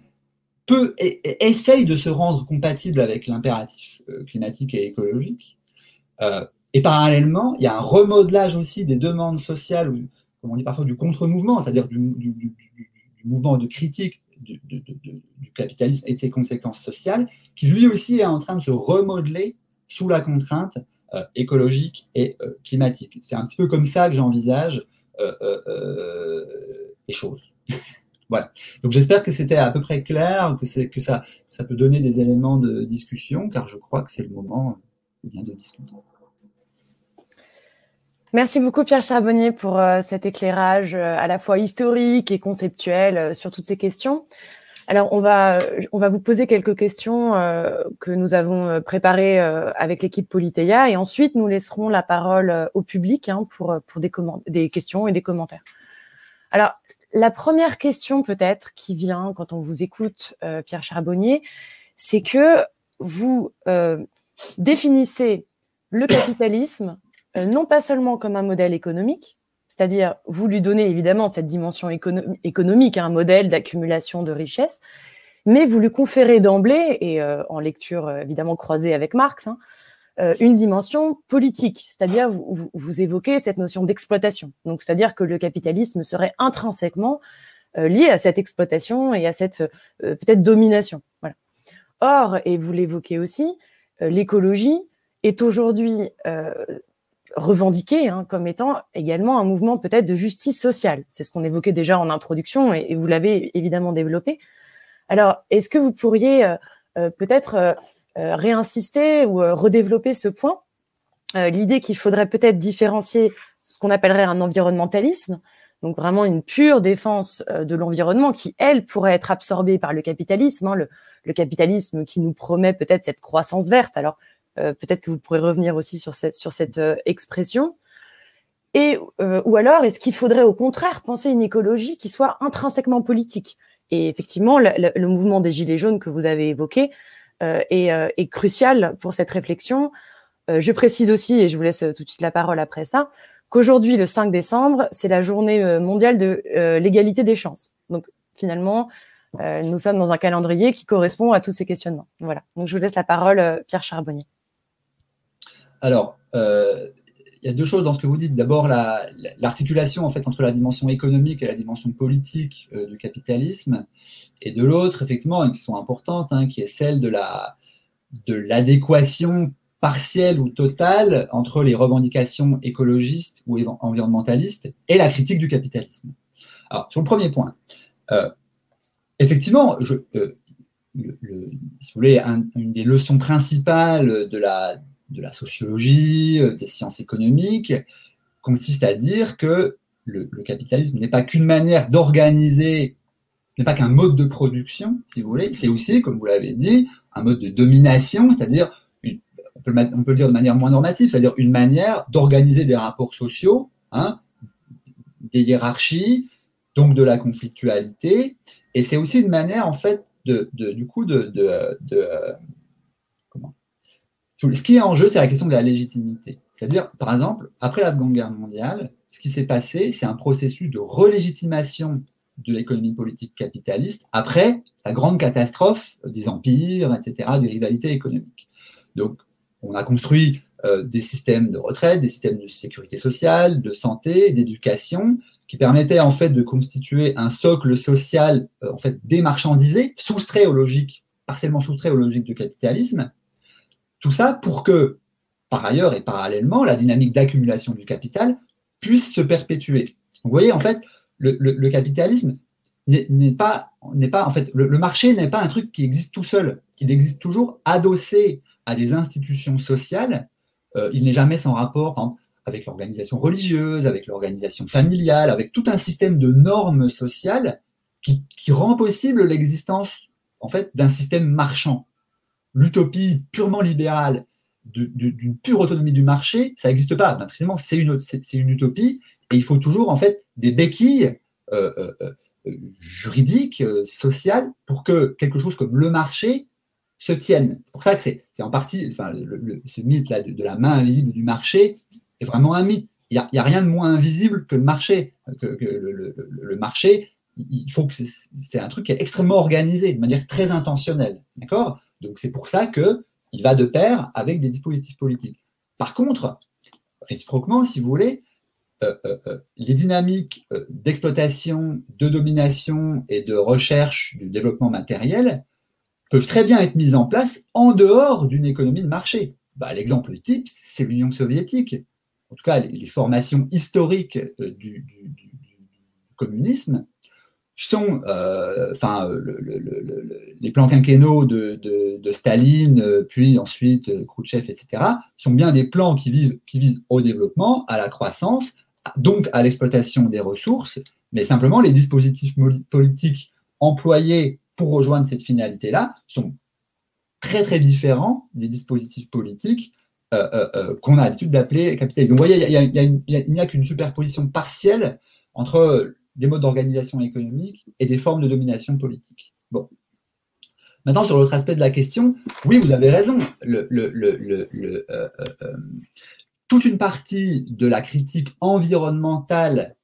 essaye de se rendre compatible avec l'impératif climatique et écologique. Et parallèlement, il y a un remodelage aussi des demandes sociales, ou comme on dit parfois du contre-mouvement, c'est-à-dire du mouvement de critique du capitalisme et de ses conséquences sociales, qui lui aussi est en train de se remodeler sous la contrainte écologique et climatique. C'est un petit peu comme ça que j'envisage les choses. Voilà. Donc j'espère que c'était à peu près clair, que ça peut donner des éléments de discussion, car je crois que c'est le moment bien de discuter. Merci beaucoup Pierre Charbonnier pour cet éclairage à la fois historique et conceptuel sur toutes ces questions. Alors on va vous poser quelques questions que nous avons préparées avec l'équipe Politeia, et ensuite nous laisserons la parole au public pour des questions et des commentaires. Alors la première question peut-être qui vient quand on vous écoute, Pierre Charbonnier, c'est que vous définissez le capitalisme non pas seulement comme un modèle économique, c'est-à-dire vous lui donnez évidemment cette dimension économique, un modèle d'accumulation de richesses, mais vous lui conférez d'emblée, et en lecture évidemment croisée avec Marx, une dimension politique, c'est-à-dire vous évoquez cette notion d'exploitation. Donc, c'est-à-dire que le capitalisme serait intrinsèquement lié à cette exploitation et à cette peut-être domination. Voilà. Or, et vous l'évoquez aussi, l'écologie est aujourd'hui revendiquée comme étant également un mouvement peut-être de justice sociale. C'est ce qu'on évoquait déjà en introduction et vous l'avez évidemment développé. Alors, est-ce que vous pourriez peut-être réinsister ou redévelopper ce point, l'idée qu'il faudrait peut-être différencier ce qu'on appellerait un environnementalisme, donc vraiment une pure défense de l'environnement qui, elle, pourrait être absorbée par le capitalisme, le capitalisme qui nous promet peut-être cette croissance verte. Alors, peut-être que vous pourrez revenir aussi sur cette expression. Et, ou alors, est-ce qu'il faudrait au contraire penser une écologie qui soit intrinsèquement politique? Et effectivement, le mouvement des Gilets jaunes que vous avez évoqué est crucial pour cette réflexion. Je précise aussi, et je vous laisse tout de suite la parole après ça, qu'aujourd'hui, le 5 décembre, c'est la journée mondiale de l'égalité des chances. Donc, finalement, nous sommes dans un calendrier qui correspond à tous ces questionnements. Voilà. Donc, je vous laisse la parole, Pierre Charbonnier. Alors, il y a deux choses dans ce que vous dites. D'abord, l'articulation en fait entre la dimension économique et la dimension politique du capitalisme, et de l'autre, effectivement, qui sont importantes, qui est celle de l'adéquation partielle ou totale entre les revendications écologistes ou environnementalistes et la critique du capitalisme. Alors, sur le premier point, effectivement, si vous voulez, une des leçons principales de la sociologie, des sciences économiques, consiste à dire que le capitalisme n'est pas qu'une manière d'organiser, ce n'est pas qu'un mode de production, si vous voulez, c'est aussi, comme vous l'avez dit, un mode de domination, c'est-à-dire, on peut le dire de manière moins normative, c'est-à-dire une manière d'organiser des rapports sociaux, des hiérarchies, donc de la conflictualité, et c'est aussi une manière, en fait, ce qui est en jeu, c'est la question de la légitimité. C'est-à-dire, par exemple, après la Seconde Guerre mondiale, ce qui s'est passé, c'est un processus de relégitimation de l'économie politique capitaliste après la grande catastrophe des empires, etc., des rivalités économiques. Donc, on a construit des systèmes de retraite, des systèmes de sécurité sociale, de santé, d'éducation, qui permettaient en fait de constituer un socle social en fait démarchandisé, partiellement soustrait aux logiques du capitalisme. Tout ça pour que, par ailleurs et parallèlement, la dynamique d'accumulation du capital puisse se perpétuer. Donc, vous voyez, en fait, le capitalisme n'est pas en fait, le marché n'est pas un truc qui existe tout seul. Il existe toujours adossé à des institutions sociales. Il n'est jamais sans rapport, par exemple, avec l'organisation religieuse, avec l'organisation familiale, avec tout un système de normes sociales qui rend possible l'existence, en fait, d'un système marchand. L'utopie purement libérale d'une pure autonomie du marché, ça n'existe pas. Ben, précisément, c'est une utopie, et il faut toujours en fait des béquilles juridiques, sociales, pour que quelque chose comme le marché se tienne. C'est pour ça que c'est en partie, ce mythe-là de la main invisible du marché est vraiment un mythe. Il n'y a rien de moins invisible que le marché. Le marché, il faut que c'est un truc qui est extrêmement organisé, de manière très intentionnelle. D'accord ? Donc, c'est pour ça qu'il va de pair avec des dispositifs politiques. Par contre, réciproquement, si vous voulez, les dynamiques d'exploitation, de domination et de recherche du développement matériel peuvent très bien être mises en place en dehors d'une économie de marché. L'exemple type, c'est l'Union soviétique. En tout cas, les formations historiques du communisme sont, les plans quinquennaux de Staline, puis ensuite Khrouchtchev, etc., sont bien des plans qui visent au développement, à la croissance, donc à l'exploitation des ressources, mais simplement les dispositifs politiques employés pour rejoindre cette finalité-là sont très très différents des dispositifs politiques qu'on a l'habitude d'appeler capitalistes. Donc vous voyez, il n'y a qu'une superposition partielle entre des modes d'organisation économique et des formes de domination politique. Bon. Maintenant, sur l'autre aspect de la question, oui, vous avez raison. Toute une partie de la critique environnementale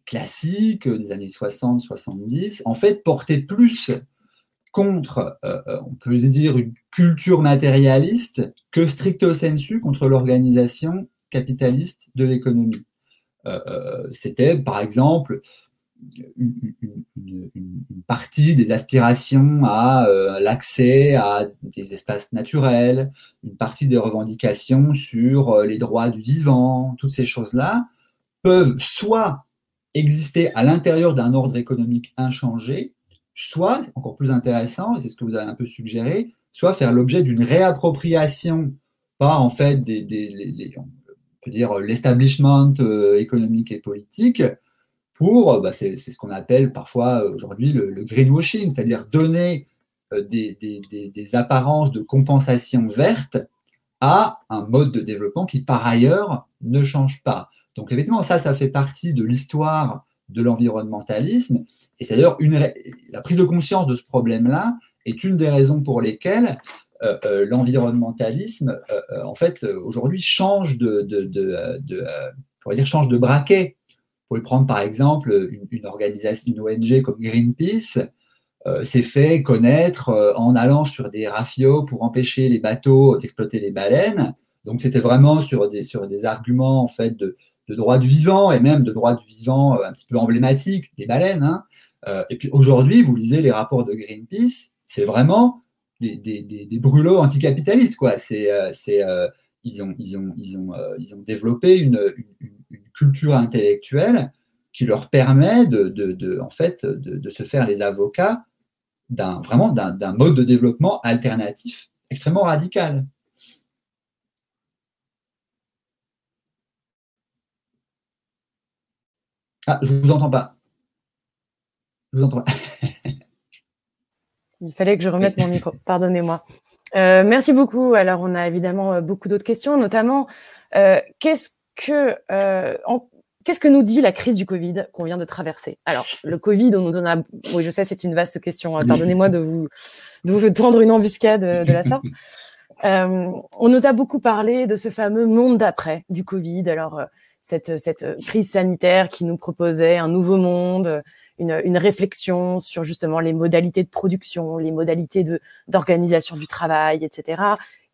classique des années 60-70, en fait, portait plus contre, on peut dire, une culture matérialiste que stricto sensu contre l'organisation capitaliste de l'économie. C'était, par exemple, une partie des aspirations à l'accès à des espaces naturels, une partie des revendications sur les droits du vivant, toutes ces choses-là peuvent soit exister à l'intérieur d'un ordre économique inchangé, soit, encore plus intéressant, et c'est ce que vous avez un peu suggéré, soit faire l'objet d'une réappropriation par en fait on peut dire l'establishment économique et politique pour, c'est ce qu'on appelle parfois aujourd'hui le greenwashing, c'est-à-dire donner des apparences de compensation verte à un mode de développement qui, par ailleurs, ne change pas. Donc, effectivement, ça fait partie de l'histoire de l'environnementalisme. Et c'est d'ailleurs la prise de conscience de ce problème-là est une des raisons pour lesquelles l'environnementalisme, en fait, aujourd'hui, change change de braquet. Pour le prendre, par exemple, une organisation, une ONG comme Greenpeace, s'est fait connaître en allant sur des rafios pour empêcher les bateaux d'exploiter les baleines. Donc c'était vraiment sur des arguments en fait de droit du vivant et même de droit du vivant un petit peu emblématiques des baleines. Hein. Et puis aujourd'hui, vous lisez les rapports de Greenpeace, c'est vraiment des brûlots anticapitalistes quoi. Ils ont développé une culture intellectuelle qui leur permet en fait, de se faire les avocats d'un mode de développement alternatif extrêmement radical. Ah, je ne vous entends pas. Je vous entends pas. Il fallait que je remette mon micro, pardonnez-moi. Merci beaucoup. Alors, on a évidemment beaucoup d'autres questions, notamment, qu'est-ce que nous dit la crise du Covid qu'on vient de traverser? Alors, le Covid, on nous en a... Oui, je sais, c'est une vaste question. Pardonnez-moi de vous tendre une embuscade de la sorte. On nous a beaucoup parlé de ce fameux monde d'après du Covid. Alors, cette crise sanitaire qui nous proposait un nouveau monde, une réflexion sur justement les modalités de production, les modalités d'organisation du travail, etc.,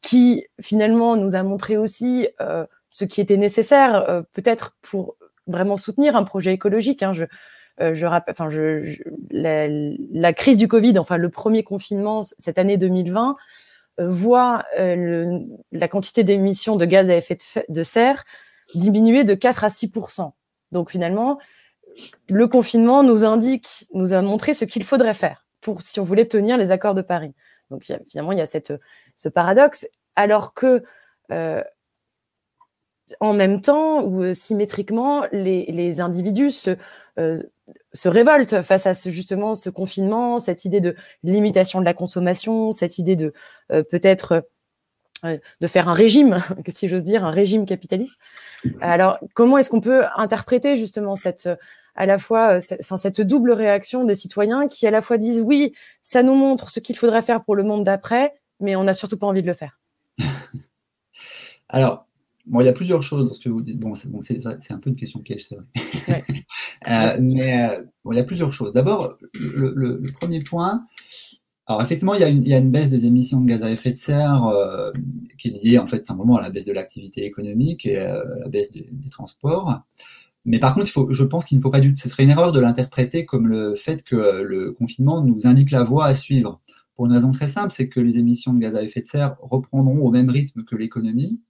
qui finalement nous a montré aussi ce qui était nécessaire, peut-être pour vraiment soutenir un projet écologique. Hein. La crise du Covid, enfin le premier confinement cette année 2020, voit la quantité d'émissions de gaz à effet de serre diminuer de 4 à 6%. Donc finalement, le confinement nous a montré ce qu'il faudrait faire si on voulait tenir les accords de Paris. Donc finalement, il y a ce paradoxe, alors que en même temps ou symétriquement, les individus se révoltent face à justement ce confinement, cette idée de limitation de la consommation, cette idée de peut-être de faire un régime, si j'ose dire, un régime capitaliste. Alors, comment est-ce qu'on peut interpréter justement cette double réaction des citoyens qui à la fois disent oui, ça nous montre ce qu'il faudrait faire pour le monde d'après, mais on n'a surtout pas envie de le faire? Alors, bon, il y a plusieurs choses dans ce que vous dites. Bon, c'est un peu une question piège, c'est vrai. Ouais. Mais bon, il y a plusieurs choses. D'abord, le premier point, alors effectivement, il y a une baisse des émissions de gaz à effet de serre qui est liée en fait simplement à la baisse de l'activité économique et à la baisse des transports. Mais par contre, je pense qu'il ne faut pas ce serait une erreur de l'interpréter comme le fait que le confinement nous indique la voie à suivre. Pour une raison très simple, c'est que les émissions de gaz à effet de serre reprendront au même rythme que l'économie,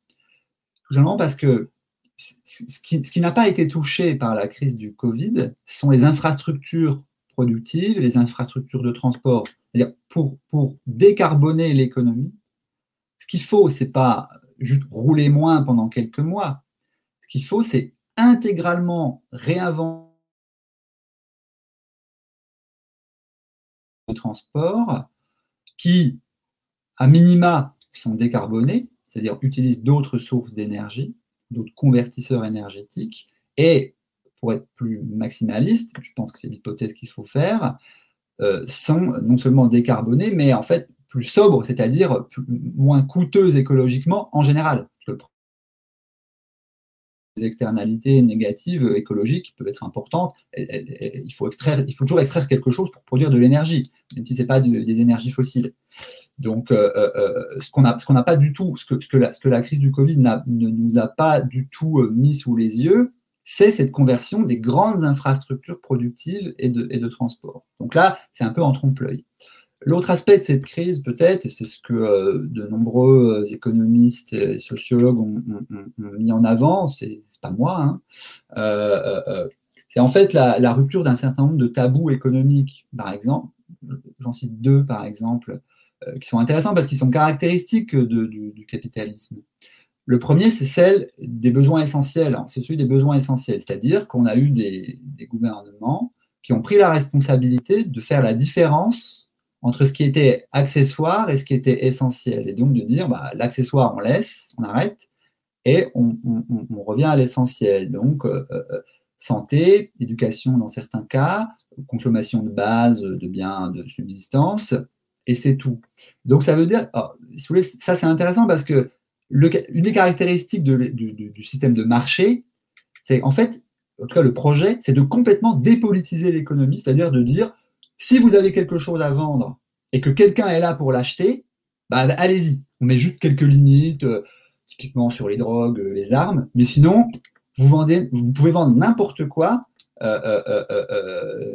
tout simplement parce que ce qui n'a pas été touché par la crise du Covid sont les infrastructures productives, les infrastructures de transport. C'est-à-dire pour décarboner l'économie, ce qu'il faut, c'est pas juste rouler moins pendant quelques mois. Ce qu'il faut, c'est intégralement réinventer le transport qui, à minima, sont décarbonés, c'est-à-dire utilisent d'autres sources d'énergie, d'autres convertisseurs énergétiques, et pour être plus maximaliste, je pense que c'est l'hypothèse qu'il faut faire, sont non seulement décarbonés, mais en fait plus sobres, c'est-à-dire moins coûteuses écologiquement en général. externalités négatives écologiques qui peuvent être importantes. Il faut toujours extraire quelque chose pour produire de l'énergie, même si ce n'est pas des énergies fossiles. Donc, ce qu'on n'a pas du tout, ce que la crise du Covid ne nous a pas du tout mis sous les yeux, c'est cette conversion des grandes infrastructures productives et de transport. Donc là, c'est un peu en trompe-l'œil. L'autre aspect de cette crise, peut-être, et c'est ce que de nombreux économistes et sociologues ont mis en avant, c'est pas moi, hein, c'est en fait la rupture d'un certain nombre de tabous économiques, par exemple. J'en cite deux, par exemple, qui sont intéressants parce qu'ils sont caractéristiques du capitalisme. Le premier, c'est celle des besoins essentiels. C'est celui des besoins essentiels, c'est-à-dire qu'on a eu des gouvernements qui ont pris la responsabilité de faire la différence entre ce qui était accessoire et ce qui était essentiel. Et donc de dire, bah, l'accessoire, on laisse, on arrête, et on revient à l'essentiel. Donc, santé, éducation dans certains cas, consommation de base de biens de subsistance, et c'est tout. Donc ça veut dire, si vous voulez, ça c'est intéressant parce que une des caractéristiques du système de marché, c'est en fait, en tout cas le projet, c'est de complètement dépolitiser l'économie, c'est-à-dire de dire, si vous avez quelque chose à vendre et que quelqu'un est là pour l'acheter, bah, allez-y. On met juste quelques limites, typiquement sur les drogues, les armes, mais sinon, vous pouvez vendre n'importe quoi.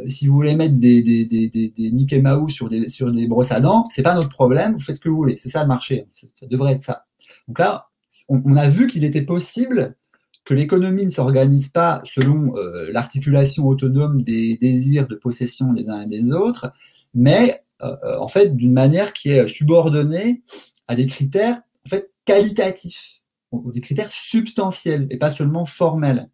Si vous voulez mettre des Mickey Mouse sur des brosses à dents, c'est pas notre problème, vous faites ce que vous voulez. C'est ça le marché, ça devrait être ça. Donc là, on a vu qu'il était possible que l'économie ne s'organise pas selon l'articulation autonome des désirs de possession des uns et des autres, mais en fait d'une manière qui est subordonnée à des critères en fait qualitatifs, des critères substantiels et pas seulement formels.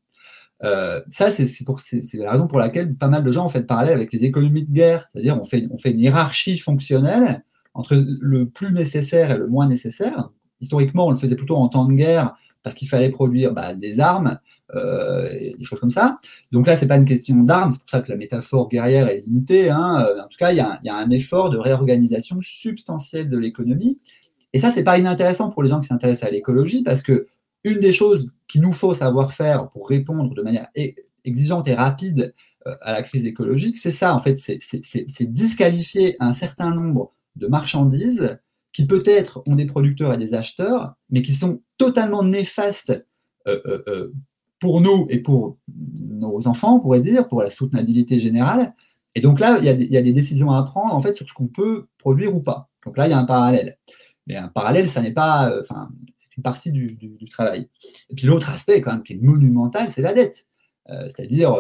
Ça, c'est la raison pour laquelle pas mal de gens ont fait le parallèle avec les économies de guerre, c'est-à-dire on fait une hiérarchie fonctionnelle entre le plus nécessaire et le moins nécessaire. Historiquement, on le faisait plutôt en temps de guerre parce qu'il fallait produire des armes, et des choses comme ça. Donc là, c'est pas une question d'armes, c'est pour ça que la métaphore guerrière est limitée. Hein. En tout cas, il y a un effort de réorganisation substantielle de l'économie. Et ça, c'est pas inintéressant pour les gens qui s'intéressent à l'écologie parce que une des choses qu'il nous faut savoir faire pour répondre de manière exigeante et rapide à la crise écologique, c'est ça, en fait, c'est disqualifier un certain nombre de marchandises qui peut-être ont des producteurs et des acheteurs, mais qui sont totalement néfastes pour nous et pour nos enfants, on pourrait dire, pour la soutenabilité générale. Et donc là, il y a des décisions à prendre en fait sur ce qu'on peut produire ou pas. Donc là, il y a un parallèle. Mais un parallèle, ça n'est pas, c'est une partie du travail. Et puis l'autre aspect, quand même, qui est monumental, c'est la dette. C'est-à-dire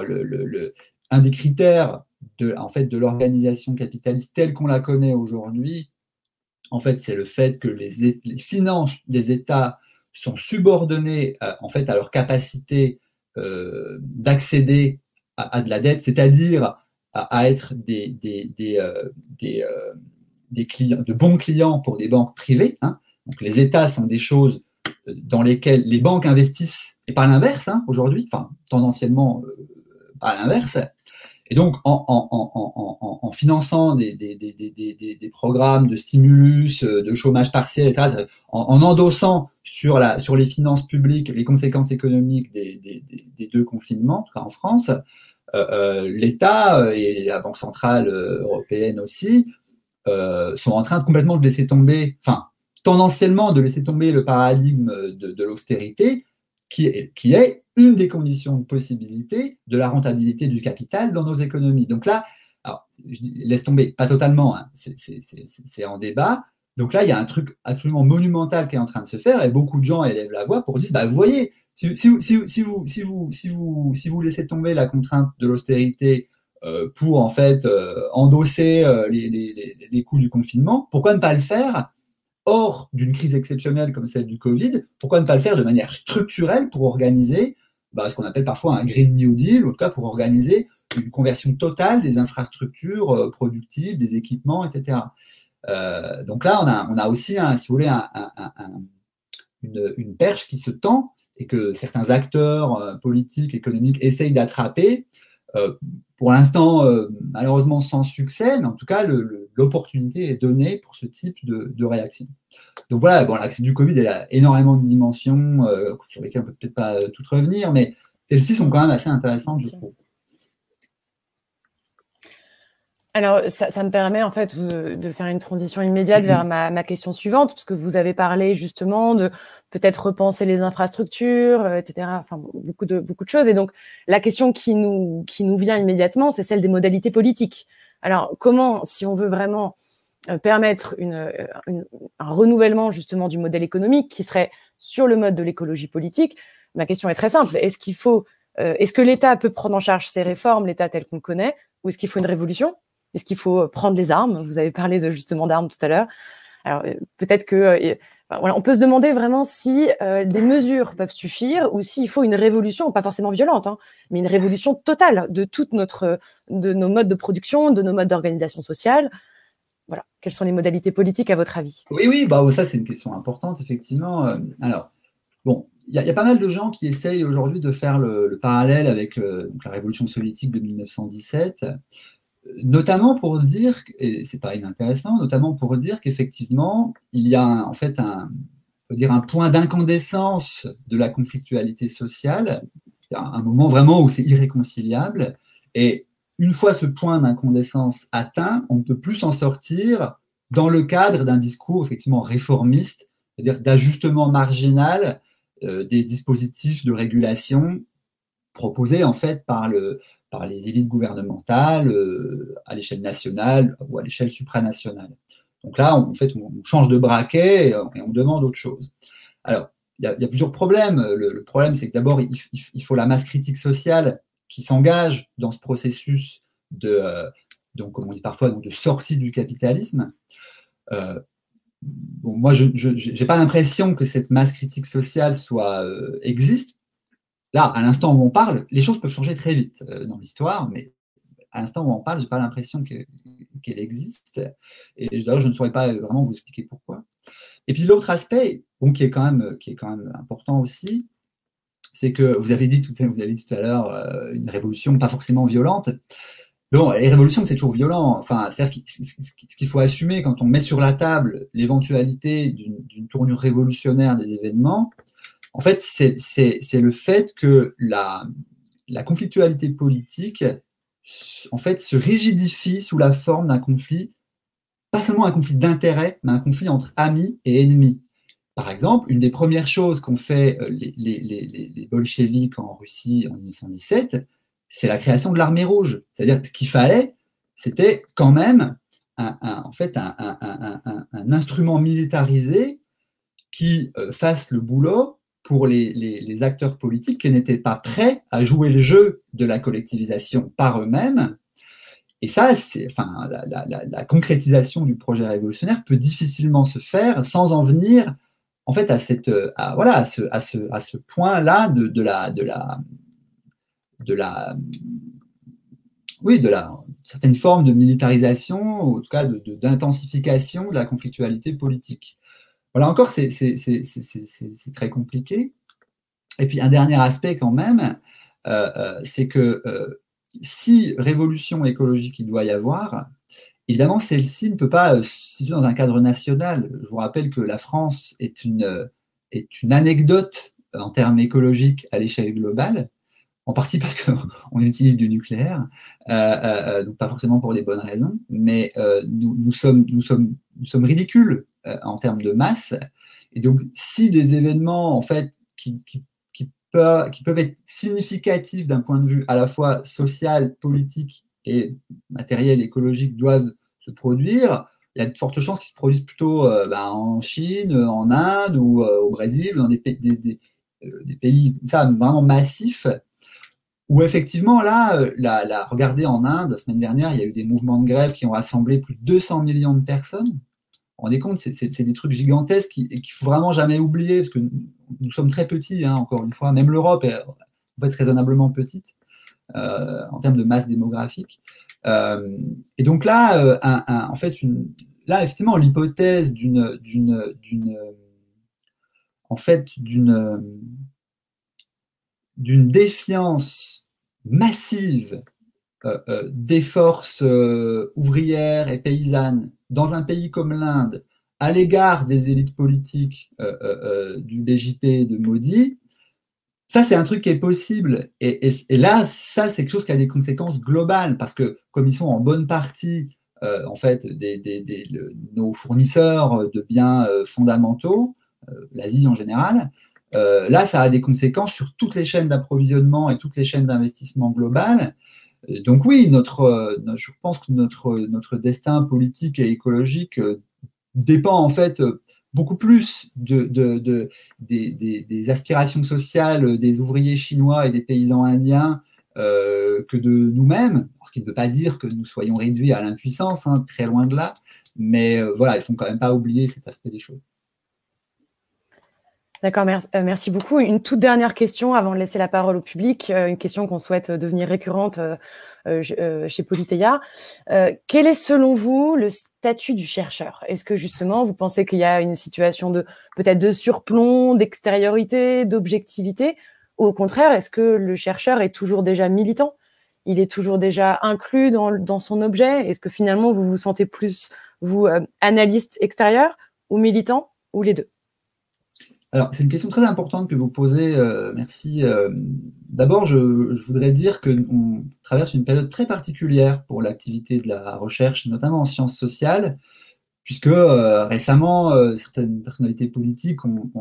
un des critères de l'organisation capitaliste telle qu'on la connaît aujourd'hui, en fait, c'est le fait que les finances des États sont subordonnées en fait à leur capacité d'accéder à de la dette, c'est-à-dire à être des clients, de bons clients pour des banques privées. Hein. Donc les États sont des choses dans lesquelles les banques investissent, et pas l'inverse aujourd'hui, enfin tendanciellement pas l'inverse. Et donc en finançant des programmes de stimulus, de chômage partiel, etc., en endossant sur les finances publiques les conséquences économiques des deux confinements, en tout cas en France, l'État et la Banque centrale européenne aussi sont en train de complètement de laisser tomber, enfin, tendanciellement de laisser tomber le paradigme de l'austérité, qui est une des conditions de possibilité de la rentabilité du capital dans nos économies. Donc là, alors, je dis, laisse tomber, pas totalement, hein, c'est en débat. Donc là, il y a un truc absolument monumental qui est en train de se faire, et beaucoup de gens élèvent la voix pour dire, bah, vous voyez, si vous laissez tomber la contrainte de l'austérité pour en fait endosser les coûts du confinement, pourquoi ne pas le faire hors d'une crise exceptionnelle comme celle du Covid? Pourquoi ne pas le faire de manière structurelle pour organiser ce qu'on appelle parfois un Green New Deal, ou en tout cas pour organiser une conversion totale des infrastructures productives, des équipements, etc. Donc là, on a aussi, si vous voulez, une perche qui se tend et que certains acteurs politiques, économiques essayent d'attraper Pour l'instant, malheureusement sans succès, mais en tout cas, l'opportunité est donnée pour ce type de réaction. Donc voilà, bon, la crise du Covid, elle a énormément de dimensions sur lesquelles on ne peut peut-être pas toutes revenir, mais celles-ci sont quand même assez intéressantes, je trouve. Alors, ça me permet en fait de faire une transition immédiate vers ma question suivante, parce que vous avez parlé justement de peut-être repenser les infrastructures, etc. Enfin, beaucoup de choses. Et donc, la question qui nous vient immédiatement, c'est celle des modalités politiques. Alors, comment, si on veut vraiment permettre un renouvellement justement du modèle économique qui serait sur le mode de l'écologie politique, ma question est très simple. Est-ce que l'État peut prendre en charge ces réformes, l'État tel qu'on le connaît, ou est-ce qu'il faut une révolution ? Est-ce qu'il faut prendre les armes? Vous avez parlé justement d'armes tout à l'heure. Alors, peut-être que voilà, on peut se demander vraiment si des mesures peuvent suffire ou s'il faut une révolution, pas forcément violente, hein, mais une révolution totale de de nos modes de production, de nos modes d'organisation sociale. Voilà. Quelles sont les modalités politiques à votre avis? Oui, bah, ça c'est une question importante, effectivement. Alors, bon, il y a pas mal de gens qui essayent aujourd'hui de faire le parallèle avec la révolution soviétique de 1917. Notamment pour dire, et c'est pas inintéressant, notamment pour dire qu'effectivement, il y a en fait on peut dire un point d'incandescence de la conflictualité sociale. Il y a un moment vraiment où c'est irréconciliable. Et une fois ce point d'incandescence atteint, on ne peut plus s'en sortir dans le cadre d'un discours effectivement réformiste, c'est-à-dire d'ajustement marginal des dispositifs de régulation proposés en fait par les élites gouvernementales à l'échelle nationale ou à l'échelle supranationale. Donc là, en fait, on change de braquet et on demande autre chose. Alors, il y a plusieurs problèmes. Le problème, c'est que d'abord, il faut la masse critique sociale qui s'engage dans ce processus donc, comme on dit parfois, donc de sortie du capitalisme. Bon, moi, je n'ai pas l'impression que cette masse critique sociale existe. Là, à l'instant où on parle, les choses peuvent changer très vite dans l'histoire, mais à l'instant où on parle, je n'ai pas l'impression qu'elle existe. Et d'ailleurs, je ne saurais pas vraiment vous expliquer pourquoi. Et puis l'autre aspect, bon, qui est quand même important aussi, c'est que vous avez dit tout à l'heure une révolution pas forcément violente. Bon, les révolutions, c'est toujours violent. Enfin, c'est-à-dire ce qu'il faut assumer quand on met sur la table l'éventualité d'une tournure révolutionnaire des événements, en fait, c'est le fait que la conflictualité politique, en fait, se rigidifie sous la forme d'un conflit, pas seulement un conflit d'intérêts, mais un conflit entre amis et ennemis. Par exemple, une des premières choses qu'ont fait les bolcheviks en Russie en 1917, c'est la création de l'armée rouge. C'est-à-dire ce qu'il fallait, c'était quand même en fait un instrument militarisé qui fasse le boulot pour les acteurs politiques qui n'étaient pas prêts à jouer le jeu de la collectivisation par eux-mêmes. Et ça, enfin, la concrétisation du projet révolutionnaire peut difficilement se faire sans en venir en fait à ce point-là de la certaine forme de militarisation, ou en tout cas d'intensification de la conflictualité politique. Voilà, encore, c'est très compliqué. Et puis, un dernier aspect quand même, c'est que si révolution écologique il doit y avoir, évidemment, celle-ci ne peut pas se situer dans un cadre national. Je vous rappelle que la France est une anecdote en termes écologiques à l'échelle globale, en partie parce qu'on utilise du nucléaire, donc pas forcément pour les bonnes raisons, mais nous sommes ridicules en termes de masse. Et donc, si des événements en fait qui peuvent être significatifs d'un point de vue à la fois social, politique et matériel, écologique doivent se produire, il y a de fortes chances qu'ils se produisent plutôt en Chine, en Inde ou au Brésil, ou dans des pays comme ça, vraiment massifs, où effectivement, là, regardez en Inde, la semaine dernière, il y a eu des mouvements de grève qui ont rassemblé plus de 200 millions de personnes. Vous vous rendez compte, c'est des trucs gigantesques qu'il ne faut vraiment jamais oublier, parce que nous sommes très petits, hein, encore une fois, même l'Europe est en fait raisonnablement petite en termes de masse démographique. Et donc là, en fait, là, effectivement, l'hypothèse d'une défiance massive des forces ouvrières et paysannes dans un pays comme l'Inde à l'égard des élites politiques du BJP de Modi, ça, c'est un truc qui est possible. Et là, ça, c'est quelque chose qui a des conséquences globales, parce que comme ils sont en bonne partie, en fait, nos fournisseurs de biens fondamentaux, l'Asie en général, là, ça a des conséquences sur toutes les chaînes d'approvisionnement et toutes les chaînes d'investissement globales. Donc oui, je pense que notre destin politique et écologique dépend en fait beaucoup plus des aspirations sociales des ouvriers chinois et des paysans indiens que de nous-mêmes, ce qui ne veut pas dire que nous soyons réduits à l'impuissance, hein, très loin de là, mais voilà, il ne faut quand même pas oublier cet aspect des choses. D'accord, merci beaucoup. Une toute dernière question avant de laisser la parole au public, une question qu'on souhaite devenir récurrente chez Politeia. Quel est selon vous le statut du chercheur? Est-ce que justement vous pensez qu'il y a une situation peut-être de surplomb, d'extériorité, d'objectivité? Ou au contraire, est-ce que le chercheur est toujours déjà militant? Il est toujours déjà inclus dans son objet? Est-ce que finalement vous vous sentez plus, vous, analyste extérieur ou militant, ou les deux? Alors, c'est une question très importante que vous posez, merci. D'abord, je voudrais dire qu'on traverse une période très particulière pour l'activité de la recherche, notamment en sciences sociales, puisque récemment, certaines personnalités politiques ont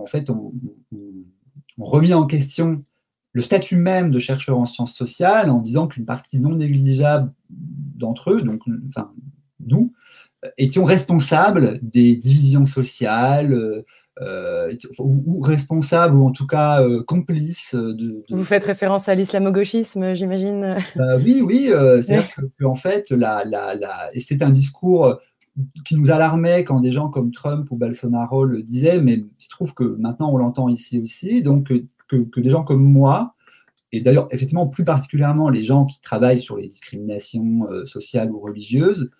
remis en question le statut même de chercheur en sciences sociales, en disant qu'une partie non négligeable d'entre eux, donc enfin nous, étions responsables des divisions sociales, ou responsables, ou en tout cas complices Vous faites référence à l'islamo-gauchisme, j'imagine. Oui, c'est-à-dire que en fait, et c'est un discours qui nous alarmait quand des gens comme Trump ou Bolsonaro le disaient, mais il se trouve que maintenant on l'entend ici aussi, donc que des gens comme moi, et d'ailleurs effectivement plus particulièrement les gens qui travaillent sur les discriminations sociales ou religieuses,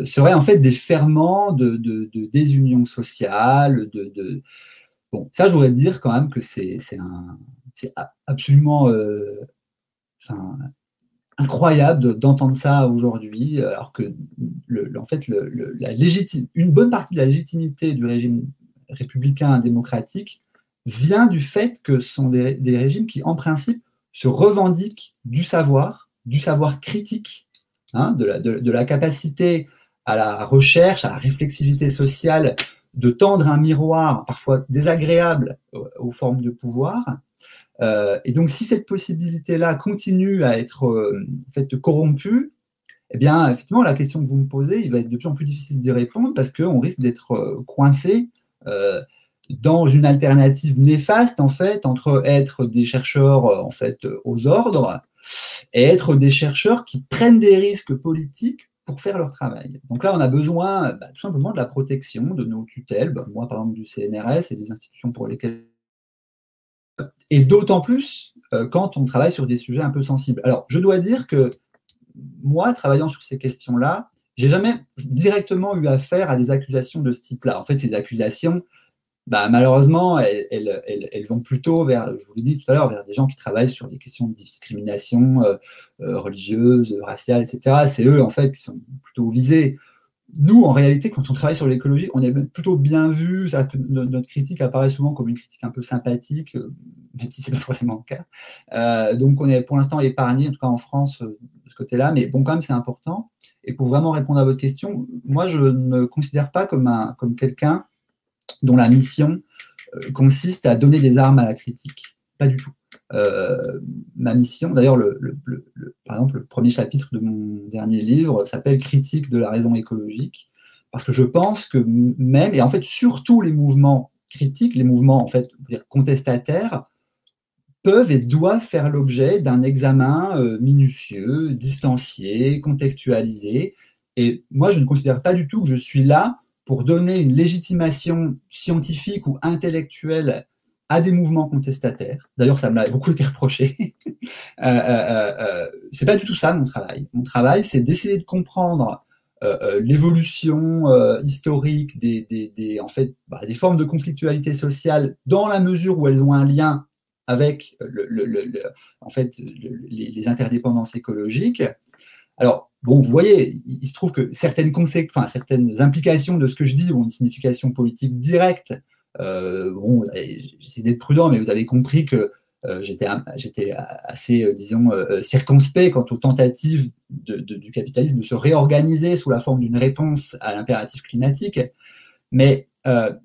seraient en fait des ferments de désunion sociale. Bon, ça, je voudrais dire quand même que c'est absolument incroyable d'entendre ça aujourd'hui, alors que en fait, une bonne partie de la légitimité du régime républicain démocratique vient du fait que ce sont des régimes qui, en principe, se revendiquent du savoir critique, hein, de la capacité à la recherche, à la réflexivité sociale, de tendre un miroir parfois désagréable aux formes de pouvoir. Et donc, si cette possibilité-là continue à être en fait, corrompue, eh bien, effectivement, la question que vous me posez, il va être de plus en plus difficile d'y répondre, parce qu'on risque d'être coincé dans une alternative néfaste, en fait, entre être des chercheurs en fait, aux ordres et être des chercheurs qui prennent des risques politiques pour faire leur travail. Donc là, on a besoin tout simplement de la protection de nos tutelles, moi par exemple du CNRS et des institutions pour lesquelles... Et d'autant plus quand on travaille sur des sujets un peu sensibles. Alors, je dois dire que moi, travaillant sur ces questions-là, j'ai jamais directement eu affaire à des accusations de ce type-là. En fait, ces accusations, malheureusement, elles vont plutôt vers, je vous l'ai dit tout à l'heure, vers des gens qui travaillent sur des questions de discrimination religieuse, raciale, etc. C'est eux, en fait, qui sont plutôt visés. Nous, en réalité, quand on travaille sur l'écologie, on est plutôt bien vu. Notre critique apparaît souvent comme une critique un peu sympathique, même si ce n'est pas forcément le cas. Donc, on est pour l'instant épargné, en tout cas en France, de ce côté-là. Mais bon, quand même, c'est important. Et pour vraiment répondre à votre question, moi, je ne me considère pas comme quelqu'un dont la mission consiste à donner des armes à la critique. Pas du tout. Ma mission, d'ailleurs, par exemple, le premier chapitre de mon dernier livre s'appelle Critique de la raison écologique, parce que je pense que même, et en fait surtout les mouvements critiques, les mouvements en fait contestataires, peuvent et doivent faire l'objet d'un examen minutieux, distancié, contextualisé. Et moi, je ne considère pas du tout que je suis là pour donner une légitimation scientifique ou intellectuelle à des mouvements contestataires. D'ailleurs, ça me l'a beaucoup été reproché. C'est pas du tout ça mon travail. Mon travail, c'est d'essayer de comprendre l'évolution historique en fait, des formes de conflictualité sociale, dans la mesure où elles ont un lien avec en fait, les interdépendances écologiques, Alors, bon, vous voyez, il se trouve que certaines implications de ce que je dis ont une signification politique directe. Bon, j'essaie d'être prudent, mais vous avez compris que j'étais assez, disons, circonspect quant aux tentatives du capitalisme de se réorganiser sous la forme d'une réponse à l'impératif climatique. Mais je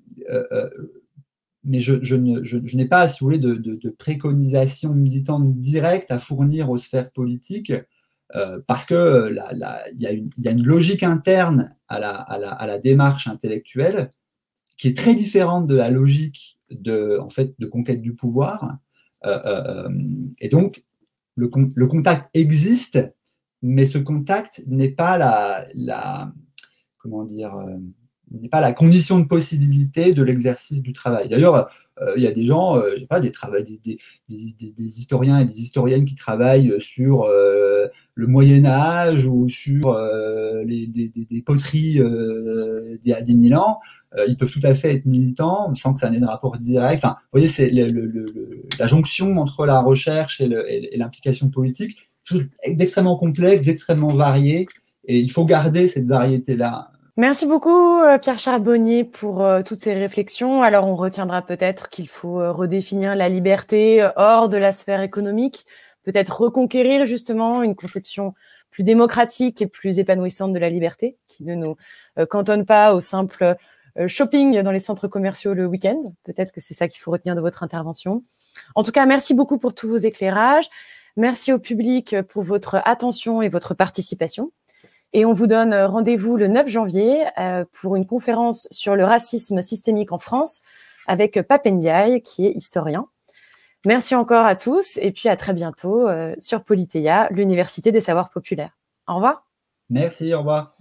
n'ai pas, si vous voulez, de préconisation militante directe à fournir aux sphères politiques, parce que il y a une logique interne à la démarche intellectuelle qui est très différente de la logique en fait, de conquête du pouvoir. Et donc, le contact existe, mais ce contact n'est pas comment dire, n'est pas la condition de possibilité de l'exercice du travail. D'ailleurs, il y a des gens, je sais pas, des historiens et des historiennes qui travaillent sur le Moyen-Âge ou sur des poteries d'il y a 10 000 ans. Ils peuvent tout à fait être militants sans que ça n'ait de rapport direct. Enfin, vous voyez, c'est la jonction entre la recherche et l'implication politique, chose d'extrêmement complexe, d'extrêmement variée, et il faut garder cette variété-là. Merci beaucoup, Pierre Charbonnier, pour toutes ces réflexions. Alors, on retiendra peut-être qu'il faut redéfinir la liberté hors de la sphère économique, peut-être reconquérir justement une conception plus démocratique et plus épanouissante de la liberté, qui ne nous cantonne pas au simple shopping dans les centres commerciaux le week-end. Peut-être que c'est ça qu'il faut retenir de votre intervention. En tout cas, merci beaucoup pour tous vos éclairages. Merci au public pour votre attention et votre participation. Et on vous donne rendez-vous le 9 janvier pour une conférence sur le racisme systémique en France avec Pape Ndiaye, qui est historien. Merci encore à tous et puis à très bientôt sur Politeia, l'Université des savoirs populaires. Au revoir. Merci, au revoir.